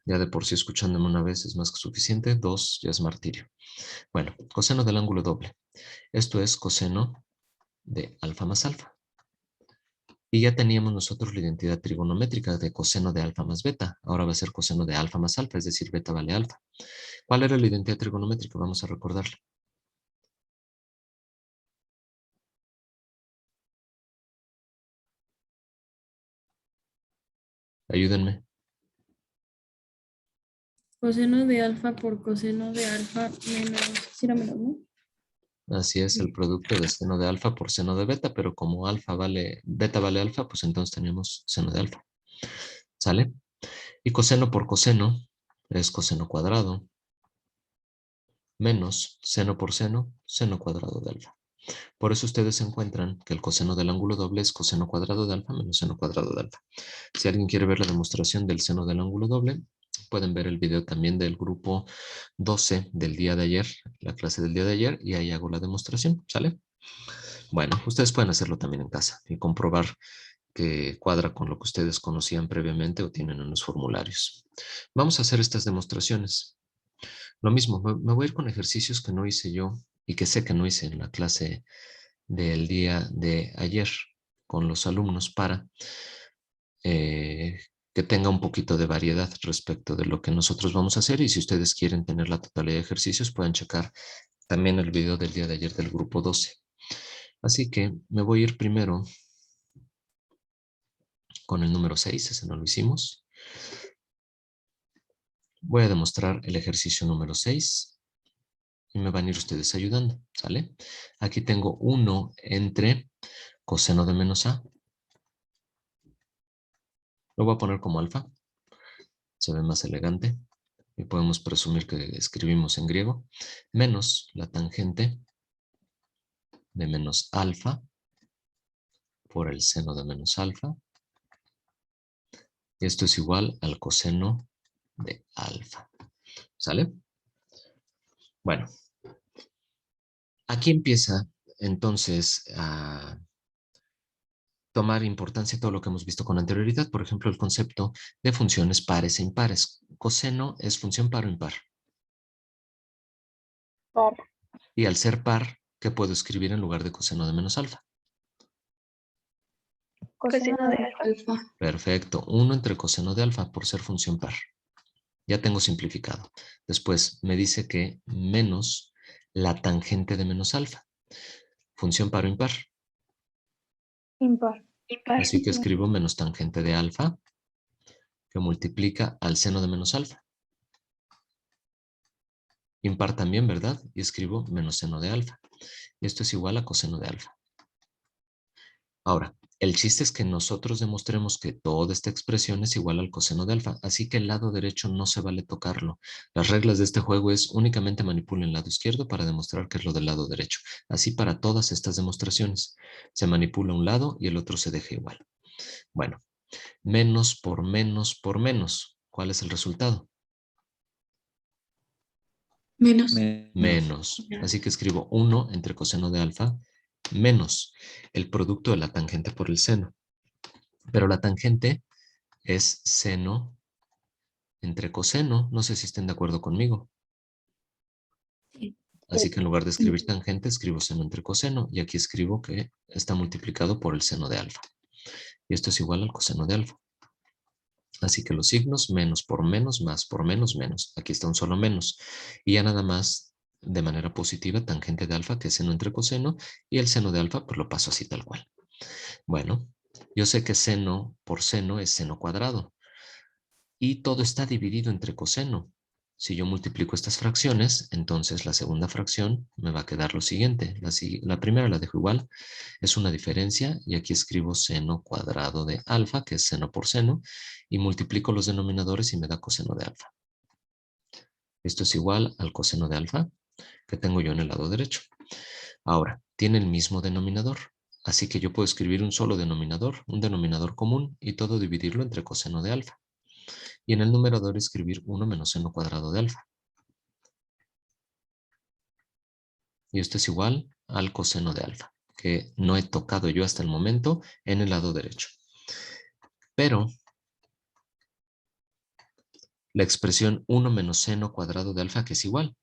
Ya de por sí escuchándome una vez es más que suficiente, 2 ya es martirio. Bueno, coseno del ángulo doble. Esto es coseno de alfa más alfa. Y ya teníamos nosotros la identidad trigonométrica de coseno de alfa más beta. Ahora va a ser coseno de alfa más alfa, es decir, beta vale alfa. ¿Cuál era la identidad trigonométrica? Vamos a recordarla. Ayúdenme. Coseno de alfa por coseno de alfa menos, sí era menos, ¿no? Así es, el producto de seno de alfa por seno de beta, pero como beta vale alfa, pues entonces tenemos seno de alfa. ¿Sale? Y coseno por coseno es coseno cuadrado menos seno por seno cuadrado de alfa. Por eso ustedes encuentran que el coseno del ángulo doble es coseno cuadrado de alfa menos seno cuadrado de alfa. Si alguien quiere ver la demostración del seno del ángulo doble, pueden ver el video también del grupo 12 del día de ayer, la clase del día de ayer, y ahí hago la demostración, ¿sale? Bueno, ustedes pueden hacerlo también en casa y comprobar que cuadra con lo que ustedes conocían previamente o tienen en los formularios. Vamos a hacer estas demostraciones. Lo mismo, me voy a ir con ejercicios que no hice yo y que sé que no hice en la clase del día de ayer con los alumnos para que tenga un poquito de variedad respecto de lo que nosotros vamos a hacer, y si ustedes quieren tener la totalidad de ejercicios pueden checar también el video del día de ayer del grupo 12. Así que me voy a ir primero con el número 6, ese no lo hicimos. Voy a demostrar el ejercicio número 6 y me van a ir ustedes ayudando, ¿sale? Aquí tengo 1 entre coseno de menos a. Lo voy a poner como alfa. Se ve más elegante. Y podemos presumir que escribimos en griego. Menos la tangente de menos alfa por el seno de menos alfa. Y esto es igual al coseno de alfa. ¿Sale? Bueno. Aquí empieza entonces a tomar importancia todo lo que hemos visto con anterioridad. Por ejemplo, el concepto de funciones pares e impares. Coseno es función par o impar. Par. Y al ser par, ¿qué puedo escribir en lugar de coseno de menos alfa? Coseno de alfa. Perfecto. 1 entre coseno de alfa por ser función par. Ya tengo simplificado. Después me dice que menos la tangente de menos alfa. ¿Función par o impar? Impar. Así que escribo menos tangente de alfa que multiplica al seno de menos alfa. Impar también, ¿verdad? Y escribo menos seno de alfa. Y esto es igual a coseno de alfa. Ahora, el chiste es que nosotros demostremos que toda esta expresión es igual al coseno de alfa, así que el lado derecho no se vale tocarlo. Las reglas de este juego es únicamente manipulen el lado izquierdo para demostrar que es lo del lado derecho. Así para todas estas demostraciones. Se manipula un lado y el otro se deja igual. Bueno, menos por menos por menos. ¿Cuál es el resultado? Menos. Menos. Así que escribo 1 entre coseno de alfa menos el producto de la tangente por el seno. Pero la tangente es seno entre coseno. No sé si estén de acuerdo conmigo. Sí. Así que en lugar de escribir tangente, escribo seno entre coseno. Y aquí escribo que está multiplicado por el seno de alfa. Y esto es igual al coseno de alfa. Así que los signos, menos por menos, más por menos, menos. Aquí está un solo menos. Y ya nada más de manera positiva, tangente de alfa, que es seno entre coseno. Y el seno de alfa, pues lo paso así tal cual. Bueno, yo sé que seno por seno es seno cuadrado. Y todo está dividido entre coseno. Si yo multiplico estas fracciones, entonces la segunda fracción me va a quedar lo siguiente. La primera la dejo igual, es una diferencia, y aquí escribo seno cuadrado de alfa, que es seno por seno, y multiplico los denominadores y me da coseno de alfa. Esto es igual al coseno de alfa que tengo yo en el lado derecho. Ahora, tiene el mismo denominador, así que yo puedo escribir un solo denominador, un denominador común, y todo dividirlo entre coseno de alfa. Y en el numerador escribir 1 menos seno cuadrado de alfa. Y esto es igual al coseno de alfa, que no he tocado yo hasta el momento en el lado derecho. Pero la expresión 1 menos seno cuadrado de alfa, que es igual.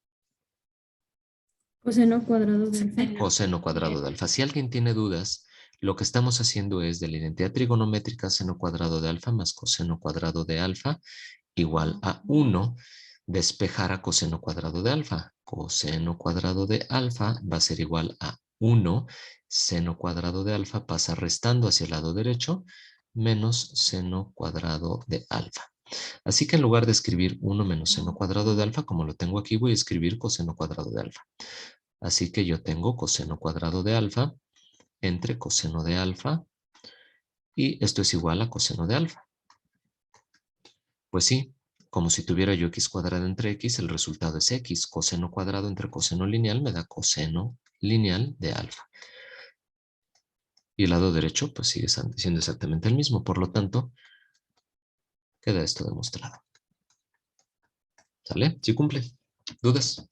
Coseno cuadrado de alfa. Coseno cuadrado de alfa. Si alguien tiene dudas, lo que estamos haciendo es de la identidad trigonométrica seno cuadrado de alfa más coseno cuadrado de alfa igual a 1, despejar a coseno cuadrado de alfa. Coseno cuadrado de alfa va a ser igual a 1, seno cuadrado de alfa pasa restando hacia el lado derecho, menos seno cuadrado de alfa. Así que en lugar de escribir 1 menos seno cuadrado de alfa, como lo tengo aquí, voy a escribir coseno cuadrado de alfa. Así que yo tengo coseno cuadrado de alfa entre coseno de alfa, y esto es igual a coseno de alfa. Pues sí, como si tuviera yo x cuadrado entre x, el resultado es x. Coseno cuadrado entre coseno lineal me da coseno lineal de alfa. Y el lado derecho pues sigue siendo exactamente el mismo. Por lo tanto, queda esto demostrado. ¿Sale? ¿Sí cumple? ¿Dudas?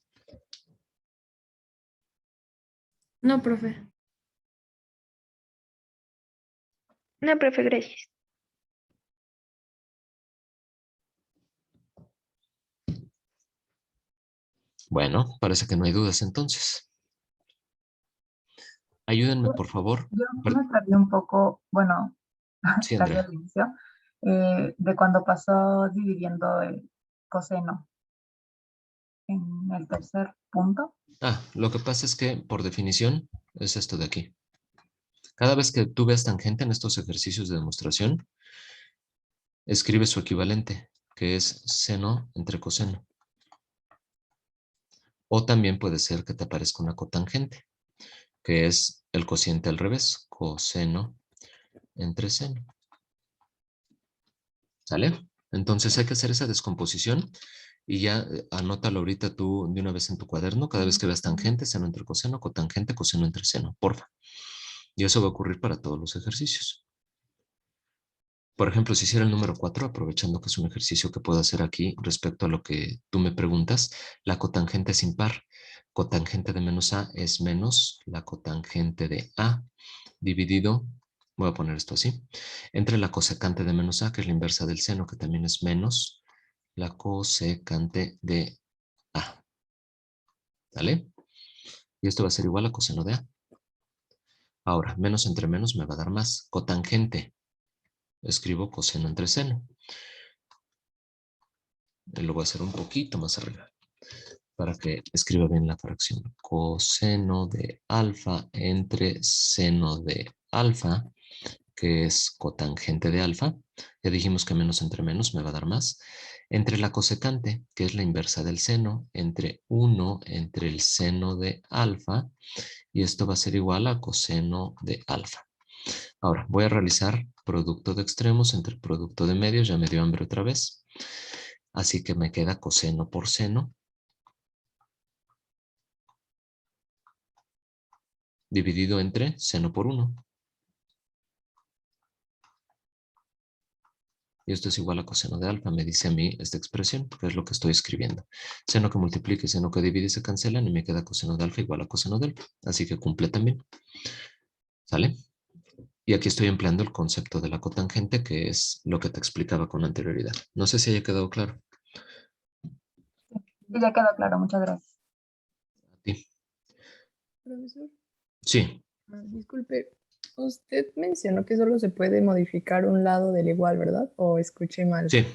No, profe. No, profe, gracias. Bueno, parece que no hay dudas entonces. Ayúdenme, por favor. Yo me perdí un poco, bueno, Sí, casi Andrea. al inicio, de cuando pasó dividiendo el coseno en el tercer punto. Lo que pasa es que, por definición, es esto de aquí. Cada vez que tú veas tangente en estos ejercicios de demostración, escribe su equivalente, que es seno entre coseno. O también puede ser que te aparezca una cotangente, que es el cociente al revés, coseno entre seno. ¿Sale? Entonces hay que hacer esa descomposición y ya anótalo ahorita tú de una vez en tu cuaderno, cada vez que veas tangente, seno entre coseno, cotangente, coseno entre seno, porfa. Y eso va a ocurrir para todos los ejercicios. Por ejemplo, si hiciera el número 4, aprovechando que es un ejercicio que puedo hacer aquí respecto a lo que tú me preguntas, la cotangente es impar. Cotangente de menos a es menos la cotangente de a dividido, voy a poner esto así, entre la cosecante de menos a, que es la inversa del seno, que también es menos la cosecante de a. ¿Vale? Y esto va a ser igual a coseno de a. Ahora, menos entre menos me va a dar más. Cotangente. Escribo coseno entre seno. Lo voy a hacer un poquito más arriba para que escriba bien la fracción. Coseno de alfa entre seno de alfa, que es cotangente de alfa. Ya dijimos que menos entre menos me va a dar más. Entre la cosecante, que es la inversa del seno, entre 1 entre el seno de alfa, y esto va a ser igual a coseno de alfa. Ahora, voy a realizar producto de extremos entre producto de medios, ya me dio hambre otra vez. Así que me queda coseno por seno, dividido entre seno por 1. Y esto es igual a coseno de alfa, me dice a mí esta expresión, que es lo que estoy escribiendo. Seno que multiplica y seno que divide se cancelan y me queda coseno de alfa igual a coseno de alfa. Así que cumple también. ¿Sale? Y aquí estoy empleando el concepto de la cotangente, que es lo que te explicaba con anterioridad. No sé si haya quedado claro. Sí, ya quedó claro, muchas gracias. A ti. Profesor, Sí, disculpe, usted mencionó que solo se puede modificar un lado del igual, ¿verdad? ¿O escuché mal? sí.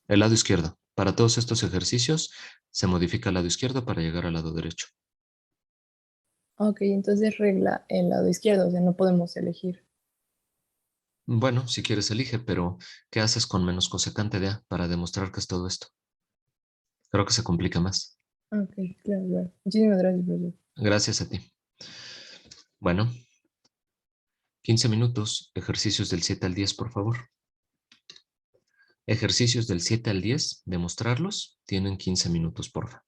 El lado izquierdo. Para todos estos ejercicios se modifica el lado izquierdo para llegar al lado derecho. Ok, entonces regla el lado izquierdo, o sea, no podemos elegir. Bueno, si quieres elige, pero ¿qué haces con menos cosecante de A para demostrar que es todo esto? Creo que se complica más. Ok, claro, claro. Muchísimas gracias, profesor. Gracias a ti. Bueno, 15 minutos, ejercicios del 7 al 10, por favor. Ejercicios del 7 al 10, demostrarlos, tienen 15 minutos, por favor.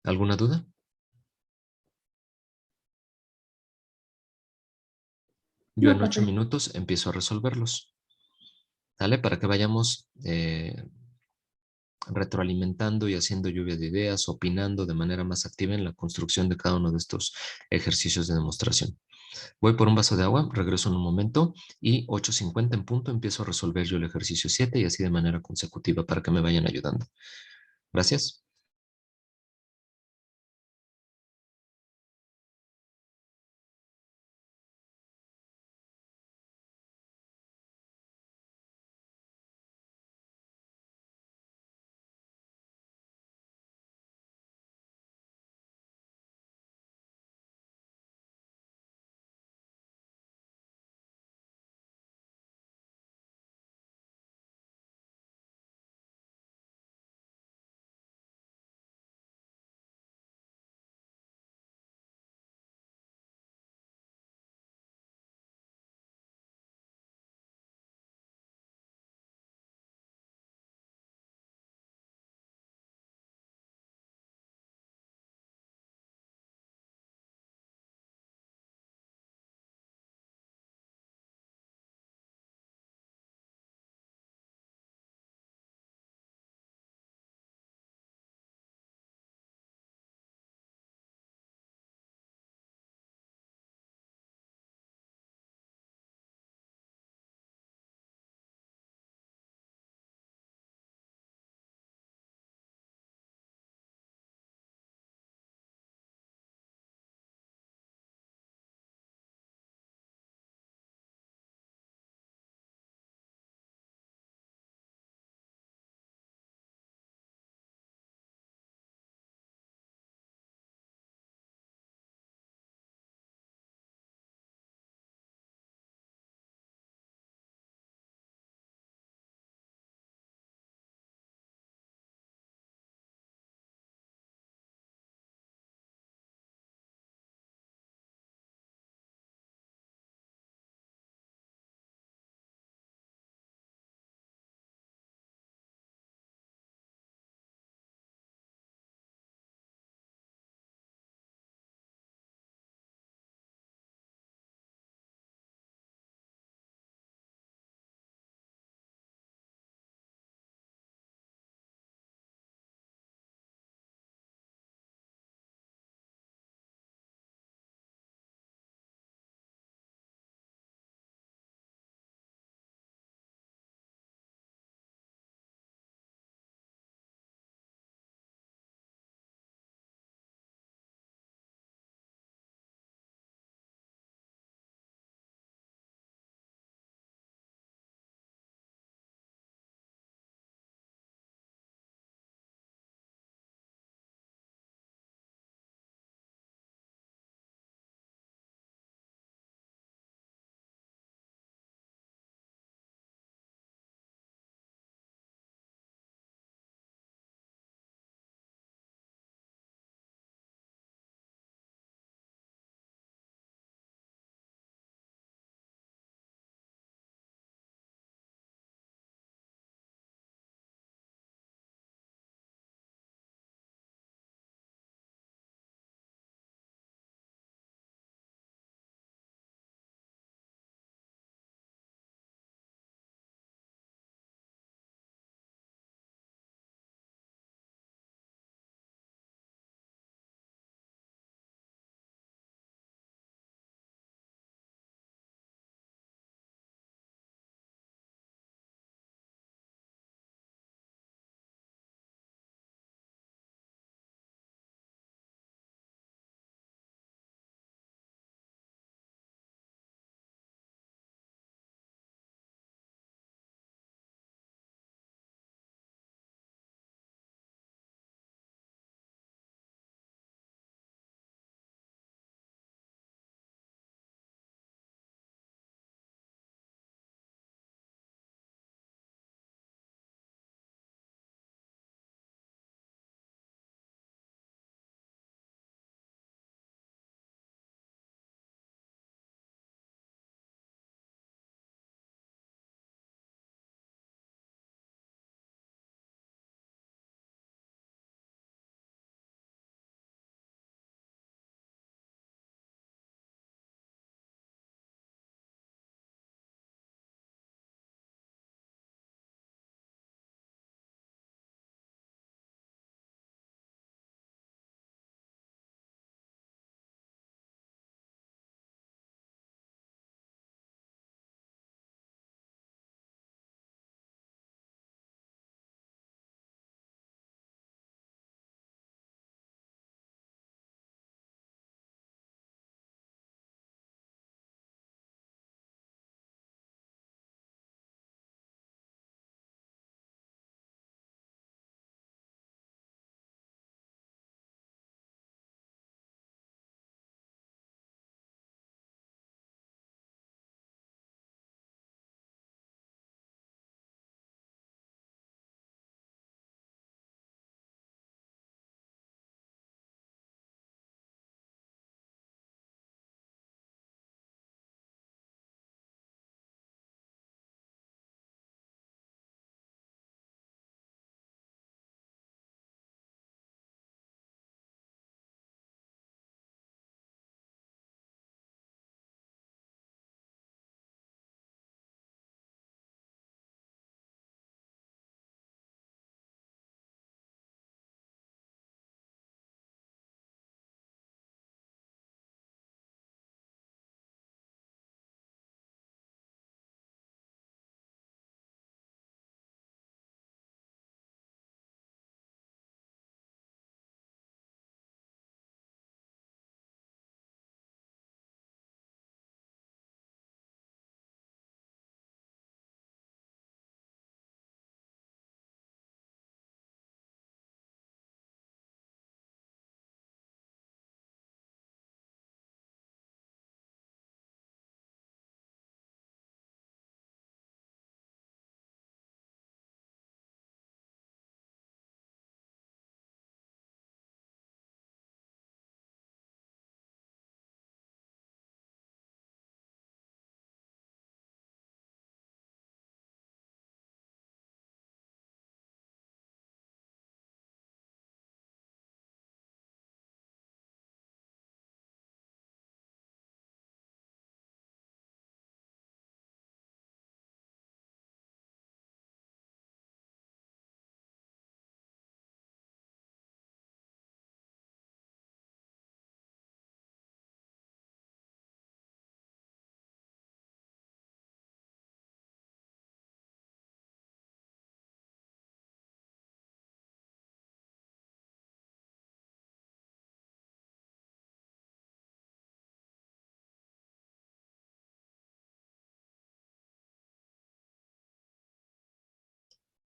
¿Alguna duda? Yo No, en 8 profe. minutos empiezo a resolverlos. ¿Sale? Para que vayamos retroalimentando y haciendo lluvia de ideas, opinando de manera más activa en la construcción de cada uno de estos ejercicios de demostración. Voy por un vaso de agua, regreso en un momento y 8:50 en punto empiezo a resolver yo el ejercicio 7 y así de manera consecutiva para que me vayan ayudando. Gracias.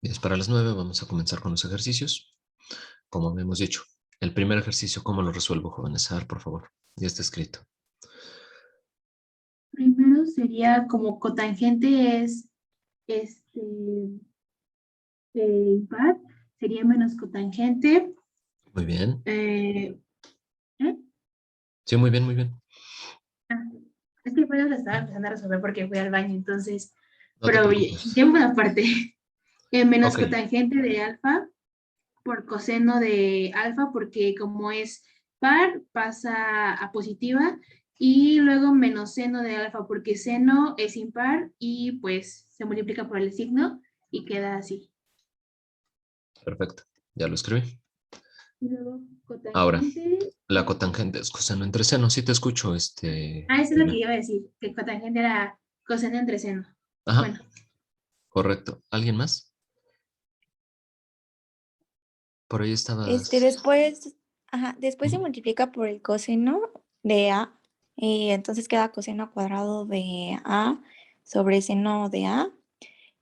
10 para las 9, vamos a comenzar con los ejercicios. Como habíamos dicho, el primer ejercicio, ¿cómo lo resuelvo, jóvenes? A ver, por favor, ya está escrito. Primero sería como cotangente es impar, sería menos cotangente. Muy bien. ¿Eh? Sí, muy bien, muy bien. Es que apenas lo estaba empezando a resolver porque fui al baño, entonces, No te pero preocupes. llevo una parte. Menos Ok, cotangente de alfa por coseno de alfa, porque como es par, pasa a positiva, y luego menos seno de alfa, porque seno es impar y pues se multiplica por el signo y queda así. perfecto. Ya lo escribí. Y luego Ahora, cotangente. la cotangente es coseno entre seno. Sí te escucho, Eso es lo que Julia. iba a decir, que cotangente era coseno entre seno. Ajá, Bueno, correcto. ¿Alguien más? Por ahí estabas. Después, ajá, después se Ujú, multiplica por el coseno de A y entonces queda coseno cuadrado de A sobre seno de A.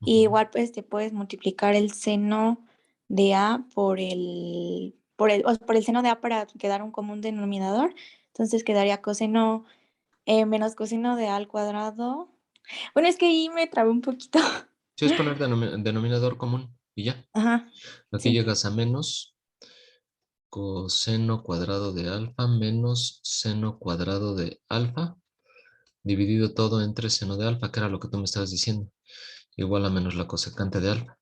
Y ujú. igual pues te puedes multiplicar el seno de A por el seno de A para quedar un común denominador. Entonces quedaría coseno menos coseno de A al cuadrado. Bueno, es que ahí me trabé un poquito. Sí, es poner denominador común y ya. Ajá, Aquí sí. llegas a menos coseno cuadrado de alfa menos seno cuadrado de alfa, dividido todo entre seno de alfa, que era lo que tú me estabas diciendo, igual a menos la cosecante de alfa.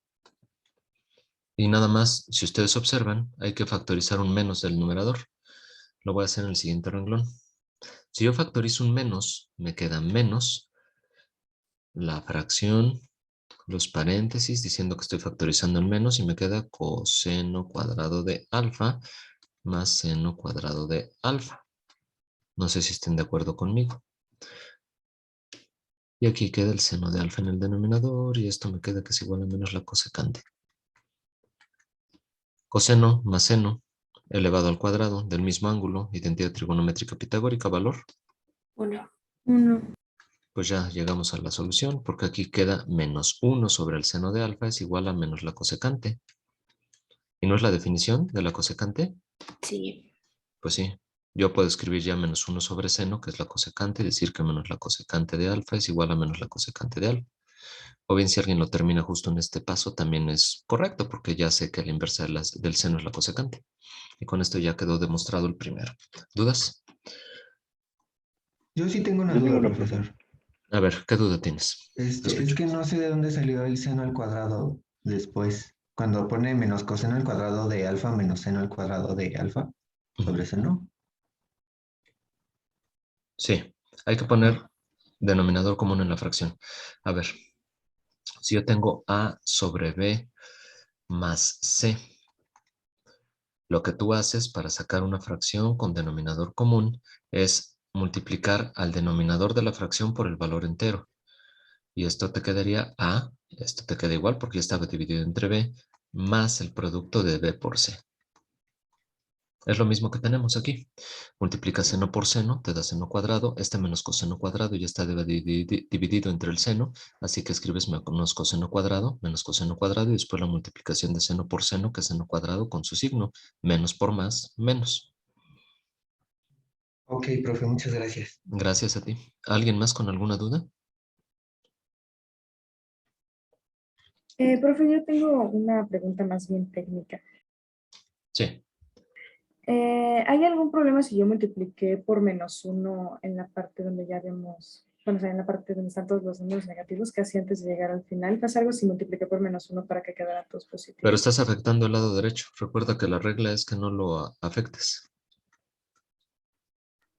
Y nada más, si ustedes observan, hay que factorizar un menos del numerador. Lo voy a hacer en el siguiente renglón. Si yo factorizo un menos, me queda menos la fracción, los paréntesis, diciendo que estoy factorizando el menos, y me queda coseno cuadrado de alfa más seno cuadrado de alfa. No sé si estén de acuerdo conmigo. Y aquí queda el seno de alfa en el denominador, y esto me queda que es igual a menos la cosecante. Coseno más seno elevado al cuadrado del mismo ángulo, identidad trigonométrica pitagórica, valor. 1. Pues ya llegamos a la solución, porque aquí queda menos 1 sobre el seno de alfa es igual a menos la cosecante. ¿Y no es la definición de la cosecante? Sí. Pues sí, yo puedo escribir ya menos 1 sobre seno, que es la cosecante, y decir que menos la cosecante de alfa es igual a menos la cosecante de alfa. O bien si alguien lo termina justo en este paso, también es correcto, porque ya sé que la inversa del seno es la cosecante. Y con esto ya quedó demostrado el primero. ¿Dudas? Yo sí tengo una Yo tengo duda, una profesor. pregunta. A ver, ¿qué duda tienes? Te Es escucho. que no sé de dónde salió el seno al cuadrado después. Cuando pone menos coseno al cuadrado de alfa menos seno al cuadrado de alfa sobre seno. Sí, hay que poner denominador común en la fracción. A ver, si yo tengo A sobre B más C, lo que tú haces para sacar una fracción con denominador común es multiplicar al denominador de la fracción por el valor entero. Y esto te quedaría A, esto te queda igual porque ya estaba dividido entre B, más el producto de B por C. Es lo mismo que tenemos aquí. Multiplica seno por seno, te da seno cuadrado. Este menos coseno cuadrado ya está dividido entre el seno, así que escribes menos coseno cuadrado y después la multiplicación de seno por seno, que es seno cuadrado con su signo. Menos por más, menos. Ok, profe, muchas gracias. Gracias a ti. ¿Alguien más con alguna duda? Profe, yo tengo una pregunta más bien técnica. Sí. ¿Hay algún problema si yo multipliqué por menos 1 en la parte donde ya vemos, bueno, o sea, en la parte donde están todos los números negativos, casi antes de llegar al final? ¿Pasa algo si multipliqué por menos 1 para que quedaran todos Pero positivos? estás afectando el lado derecho. Recuerda que la regla es que no lo afectes.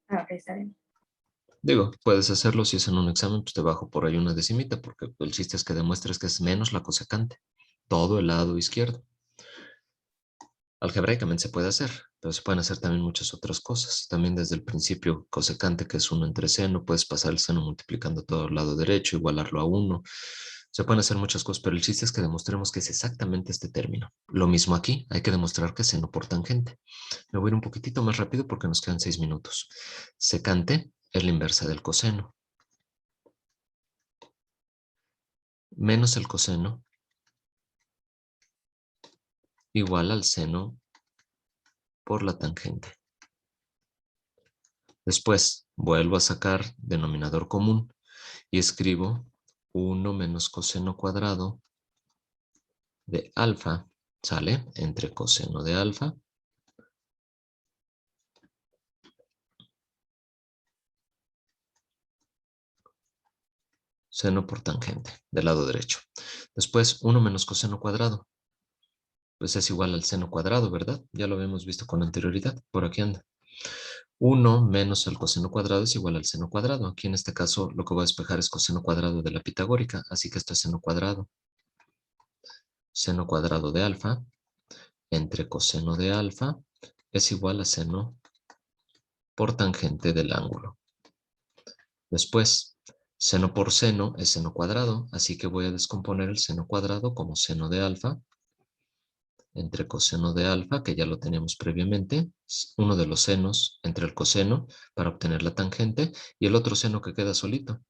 Ah, ok, está bien. Digo, puedes hacerlo si es en un examen, pues te bajo por ahí una decimita, porque el chiste es que demuestres que es menos la cosecante. Todo el lado izquierdo. Algebraicamente se puede hacer, pero se pueden hacer también muchas otras cosas. También desde el principio cosecante, que es 1 entre seno, puedes pasar el seno multiplicando todo el lado derecho, igualarlo a 1. Se pueden hacer muchas cosas, pero el chiste es que demostremos que es exactamente este término. Lo mismo aquí, hay que demostrar que es seno por tangente. Me voy a ir un poquitito más rápido porque nos quedan 6 minutos. Secante es la inversa del coseno. Menos el coseno igual al seno por la tangente. Después vuelvo a sacar denominador común y escribo 1 menos coseno cuadrado de alfa, ¿sale? Entre coseno de alfa seno por tangente del lado derecho. Después 1 menos coseno cuadrado, pues es igual al seno cuadrado, ¿verdad? Ya lo habíamos visto con anterioridad, por aquí anda. 1 menos el coseno cuadrado es igual al seno cuadrado. Aquí en este caso lo que voy a despejar es coseno cuadrado de la pitagórica, así que esto es seno cuadrado. Seno cuadrado de alfa entre coseno de alfa es igual a seno por tangente del ángulo. Después, seno por seno es seno cuadrado, así que voy a descomponer el seno cuadrado como seno de alfa entre coseno de alfa, que ya lo teníamos previamente, uno de los senos entre el coseno para obtener la tangente y el otro seno que queda solito.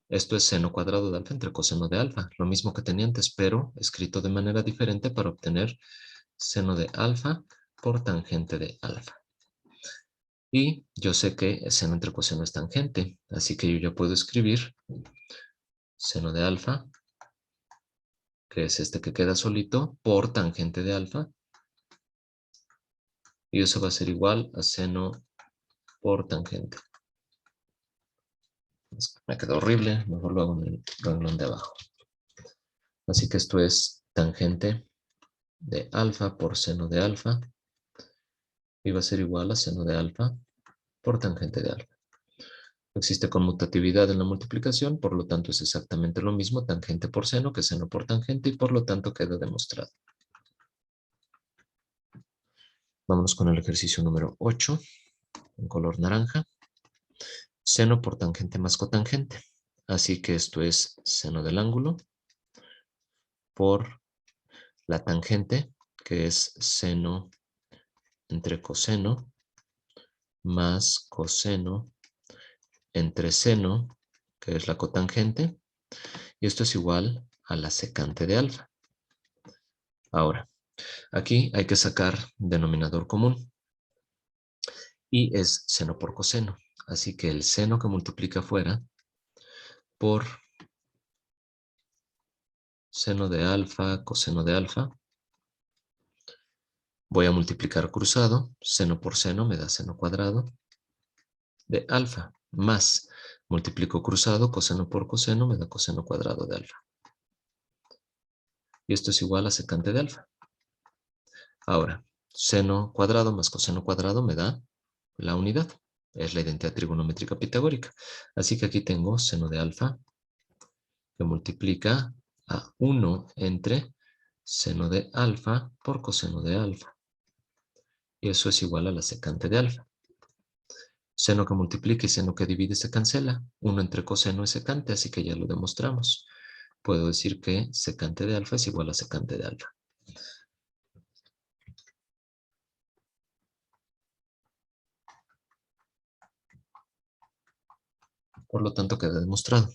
Esto es seno cuadrado de alfa entre coseno de alfa, lo mismo que tenía antes, pero escrito de manera diferente para obtener seno de alfa por tangente de alfa. Y yo sé que seno entre coseno es tangente, así que yo ya puedo escribir seno de alfa, que es este que queda solito, por tangente de alfa. Y eso va a ser igual a seno por tangente. Me quedó horrible, mejor lo hago en el renglón de abajo. Así que esto es tangente de alfa por seno de alfa. Y va a ser igual a seno de alfa por tangente de alfa. Existe conmutatividad en la multiplicación, por lo tanto es exactamente lo mismo tangente por seno que seno por tangente y por lo tanto queda demostrado. Vámonos con el ejercicio número 8, en color naranja. Seno por tangente más cotangente. Así que esto es seno del ángulo por la tangente, que es seno entre coseno más coseno entre seno, que es la cotangente, y esto es igual a la secante de alfa. Ahora, aquí hay que sacar denominador común, y es seno por coseno. Así que el seno que multiplica afuera por seno de alfa, coseno de alfa, voy a multiplicar cruzado, seno por seno me da seno cuadrado de alfa, más multiplico cruzado, coseno por coseno me da coseno cuadrado de alfa. Y esto es igual a secante de alfa. Ahora, seno cuadrado más coseno cuadrado me da la unidad. Es la identidad trigonométrica pitagórica. Así que aquí tengo seno de alfa que multiplica a 1 entre seno de alfa por coseno de alfa. Y eso es igual a la secante de alfa. Seno que multiplica y seno que divide se cancela. 1 entre coseno es secante, así que ya lo demostramos. Puedo decir que secante de alfa es igual a secante de alfa. Por lo tanto, queda demostrado.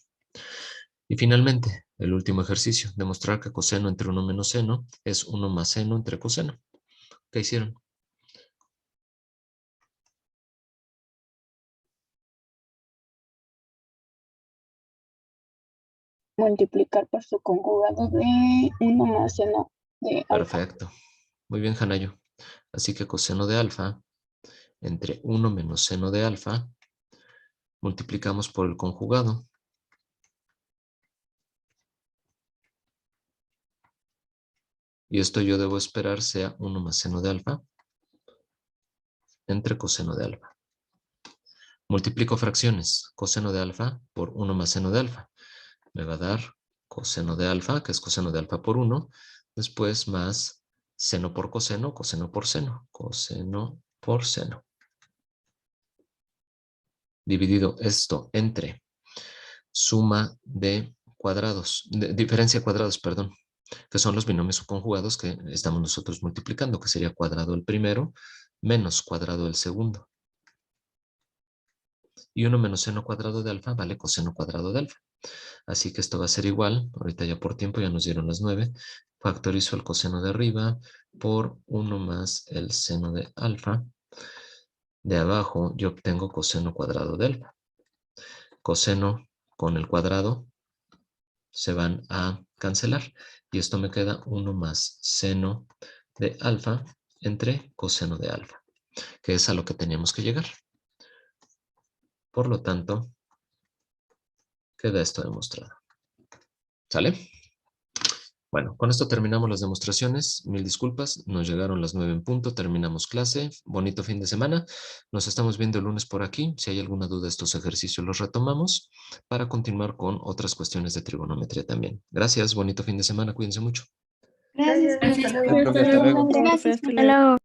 Y finalmente, el último ejercicio, demostrar que coseno entre 1 menos seno es 1 más seno entre coseno. ¿Qué hicieron? Multiplicar por su conjugado de 1 más seno de alfa. Perfecto. Muy bien, Janayo. Así que coseno de alfa entre 1 menos seno de alfa multiplicamos por el conjugado. Y esto yo debo esperar sea 1 más seno de alfa entre coseno de alfa. Multiplico fracciones. Coseno de alfa por 1 más seno de alfa. Me va a dar coseno de alfa, que es coseno de alfa por 1. Después más seno por coseno, coseno por seno. Coseno por seno. Dividido esto entre suma de cuadrados, diferencia de cuadrados, perdón, que son los binomios conjugados que estamos nosotros multiplicando, que sería cuadrado el primero menos cuadrado el segundo. Y 1 menos seno cuadrado de alfa vale coseno cuadrado de alfa. Así que esto va a ser igual, ahorita ya por tiempo ya nos dieron las 9, Factorizo el coseno de arriba por 1 más el seno de alfa. De abajo yo obtengo coseno cuadrado de alfa. Coseno con el cuadrado se van a cancelar. Y esto me queda 1 más seno de alfa entre coseno de alfa, que es a lo que teníamos que llegar. Por lo tanto, queda esto demostrado. ¿Sale? Bueno, con esto terminamos las demostraciones. Mil disculpas, nos llegaron las 9 en punto, terminamos clase. Bonito fin de semana. Nos estamos viendo el lunes por aquí. Si hay alguna duda de estos ejercicios los retomamos para continuar con otras cuestiones de trigonometría también. Gracias, bonito fin de semana, cuídense mucho. Gracias. Gracias. Hasta luego. Hasta luego. Hasta luego.